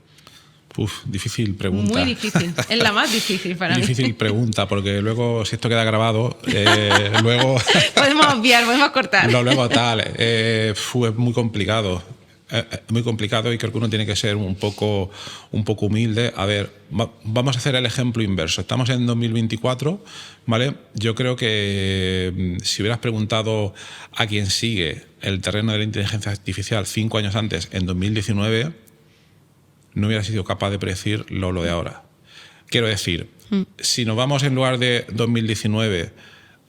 Difícil pregunta. Muy difícil, es la más difícil para mí. Difícil pregunta, porque luego, si esto queda grabado, luego... podemos obviar, podemos cortar. Luego tal, es muy complicado. Muy complicado y creo que uno tiene que ser un poco humilde. A ver, vamos a hacer el ejemplo inverso. Estamos en 2024, ¿vale? Yo creo que si hubieras preguntado a quien sigue el terreno de la inteligencia artificial 5 años antes, en 2019, no hubiera sido capaz de predecir lo de ahora. Quiero decir, si nos vamos en lugar de 2019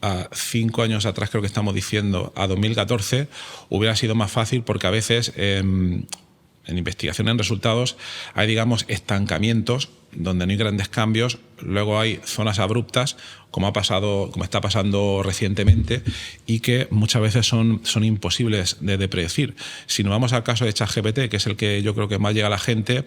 a 5 años atrás, creo que estamos diciendo, a 2014, hubiera sido más fácil porque a veces en investigación, en resultados, hay, digamos, estancamientos donde no hay grandes cambios, luego hay zonas abruptas, como está pasando recientemente, y que muchas veces son imposibles de predecir. Si nos vamos al caso de ChatGPT, que es el que yo creo que más llega a la gente,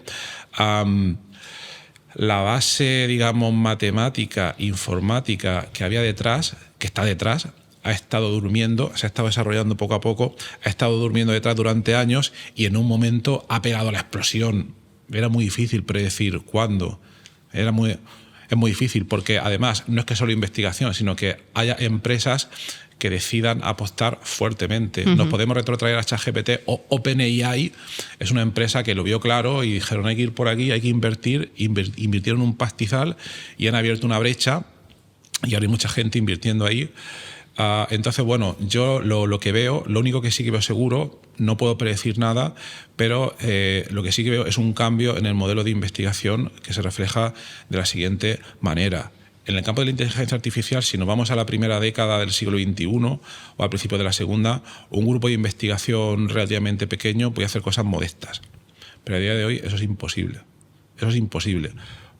la base, digamos, matemática, informática que había detrás, que está detrás, ha estado durmiendo, se ha estado desarrollando poco a poco, ha estado durmiendo detrás durante años y en un momento ha pegado la explosión. Era muy difícil predecir cuándo. Es muy difícil porque además no es que solo investigación, sino que haya empresas que decidan apostar fuertemente. Nos podemos retrotraer a ChatGPT o OpenAI, es una empresa que lo vio claro y dijeron hay que ir por aquí, hay que invertir, invirtieron un pastizal y han abierto una brecha y ahora hay mucha gente invirtiendo ahí. Entonces, bueno, yo lo que veo, lo único que sí que veo seguro, no puedo predecir nada, pero lo que sí que veo es un cambio en el modelo de investigación que se refleja de la siguiente manera. En el campo de la inteligencia artificial, si nos vamos a la primera década del siglo XXI o al principio de la segunda, un grupo de investigación relativamente pequeño podía hacer cosas modestas. Pero a día de hoy eso es imposible. Eso es imposible.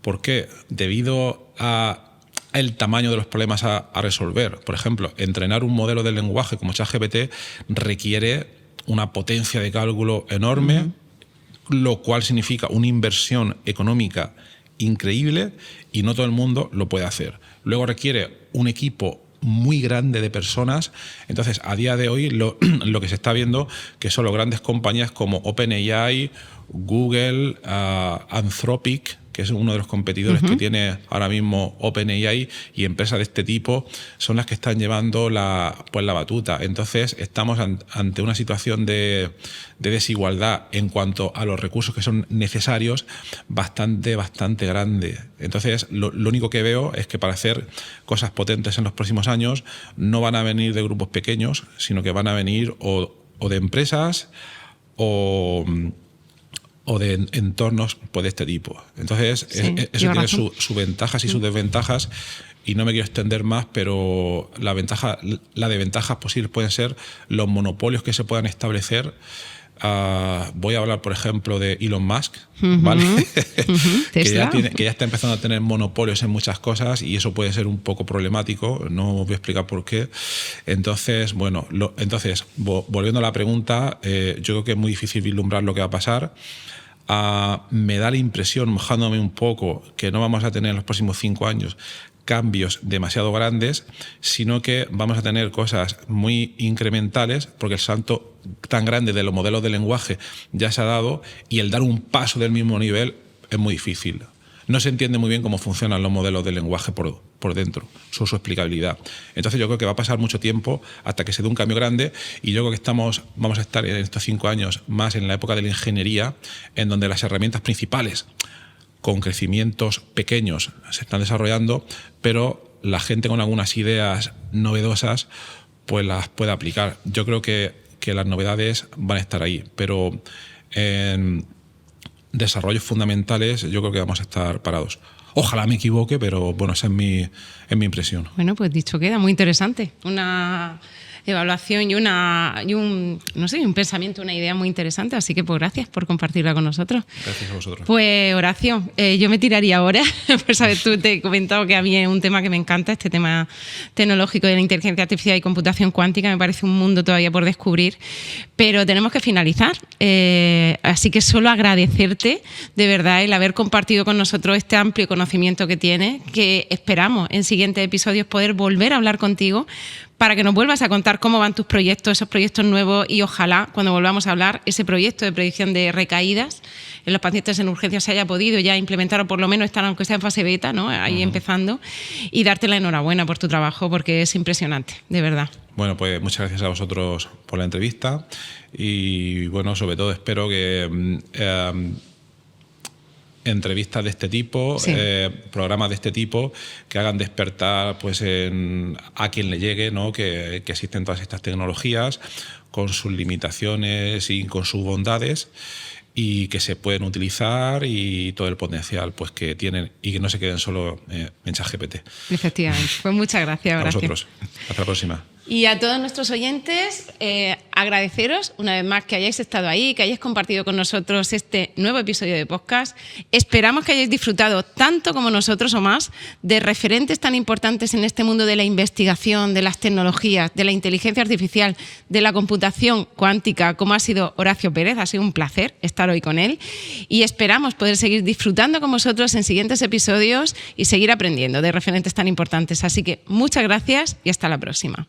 ¿Por qué? Debido al tamaño de los problemas a resolver. Por ejemplo, entrenar un modelo de lenguaje como ChatGPT requiere una potencia de cálculo enorme, lo cual significa una inversión económica increíble y no todo el mundo lo puede hacer. Luego requiere un equipo muy grande de personas. Entonces, a día de hoy lo que se está viendo que son las grandes compañías como OpenAI, Google, Anthropic, que es uno de los competidores que tiene ahora mismo OpenAI, y empresas de este tipo son las que están llevando la batuta. Entonces estamos ante una situación de desigualdad en cuanto a los recursos que son necesarios bastante grande. Entonces lo único que veo es que para hacer cosas potentes en los próximos años no van a venir de grupos pequeños, sino que van a venir o de empresas o de entornos de este tipo. Entonces, eso tiene sus ventajas y sus desventajas, y no me quiero extender más, pero la de ventajas posibles pueden ser los monopolios que se puedan establecer. Voy a hablar, por ejemplo, de Elon Musk, ¿vale? que ya está empezando a tener monopolios en muchas cosas y eso puede ser un poco problemático, no os voy a explicar por qué. Entonces, bueno, volviendo a la pregunta, yo creo que es muy difícil vislumbrar lo que va a pasar. Me da la impresión, mojándome un poco, que no vamos a tener en los próximos 5 años cambios demasiado grandes, sino que vamos a tener cosas muy incrementales, porque el salto tan grande de los modelos de lenguaje ya se ha dado y el dar un paso del mismo nivel es muy difícil. No se entiende muy bien cómo funcionan los modelos de lenguaje por dentro, su explicabilidad. Entonces yo creo que va a pasar mucho tiempo hasta que se dé un cambio grande y yo creo que vamos a estar en estos 5 años más en la época de la ingeniería, en donde las herramientas principales con crecimientos pequeños se están desarrollando, pero la gente con algunas ideas novedosas pues las puede aplicar. Yo creo que las novedades van a estar ahí, pero en desarrollos fundamentales yo creo que vamos a estar parados. Ojalá me equivoque, pero bueno, esa es mi impresión. Bueno, pues dicho queda, muy interesante. Una evaluación y un pensamiento, una idea muy interesante, así que pues gracias por compartirla con nosotros. Gracias a vosotros. Pues Horacio, yo me tiraría ahora, pues sabes, tú te he comentado que a mí es un tema que me encanta, este tema tecnológico de la inteligencia artificial y computación cuántica, me parece un mundo todavía por descubrir, pero tenemos que finalizar, así que solo agradecerte de verdad el haber compartido con nosotros este amplio conocimiento que tienes, que esperamos en siguientes episodios poder volver a hablar contigo para que nos vuelvas a contar cómo van tus proyectos, esos proyectos nuevos, y ojalá cuando volvamos a hablar ese proyecto de predicción de recaídas en los pacientes en urgencia se haya podido ya implementar, o por lo menos estar aunque sea en fase beta, ¿no? Ahí empezando, y darte la enhorabuena por tu trabajo porque es impresionante, de verdad. Bueno, pues muchas gracias a vosotros por la entrevista y bueno, sobre todo espero que entrevistas de este tipo, sí, programas de este tipo que hagan despertar pues a quien le llegue, ¿no? que existen todas estas tecnologías con sus limitaciones y con sus bondades y que se pueden utilizar y todo el potencial pues que tienen y que no se queden solo en ChatGPT. Efectivamente. Pues muchas gracias. A vosotros. Hasta la próxima. Y a todos nuestros oyentes, agradeceros una vez más que hayáis estado ahí, que hayáis compartido con nosotros este nuevo episodio de podcast. Esperamos que hayáis disfrutado tanto como nosotros o más de referentes tan importantes en este mundo de la investigación, de las tecnologías, de la inteligencia artificial, de la computación cuántica, como ha sido Horacio Pérez. Ha sido un placer estar hoy con él y esperamos poder seguir disfrutando con vosotros en siguientes episodios y seguir aprendiendo de referentes tan importantes. Así que muchas gracias y hasta la próxima.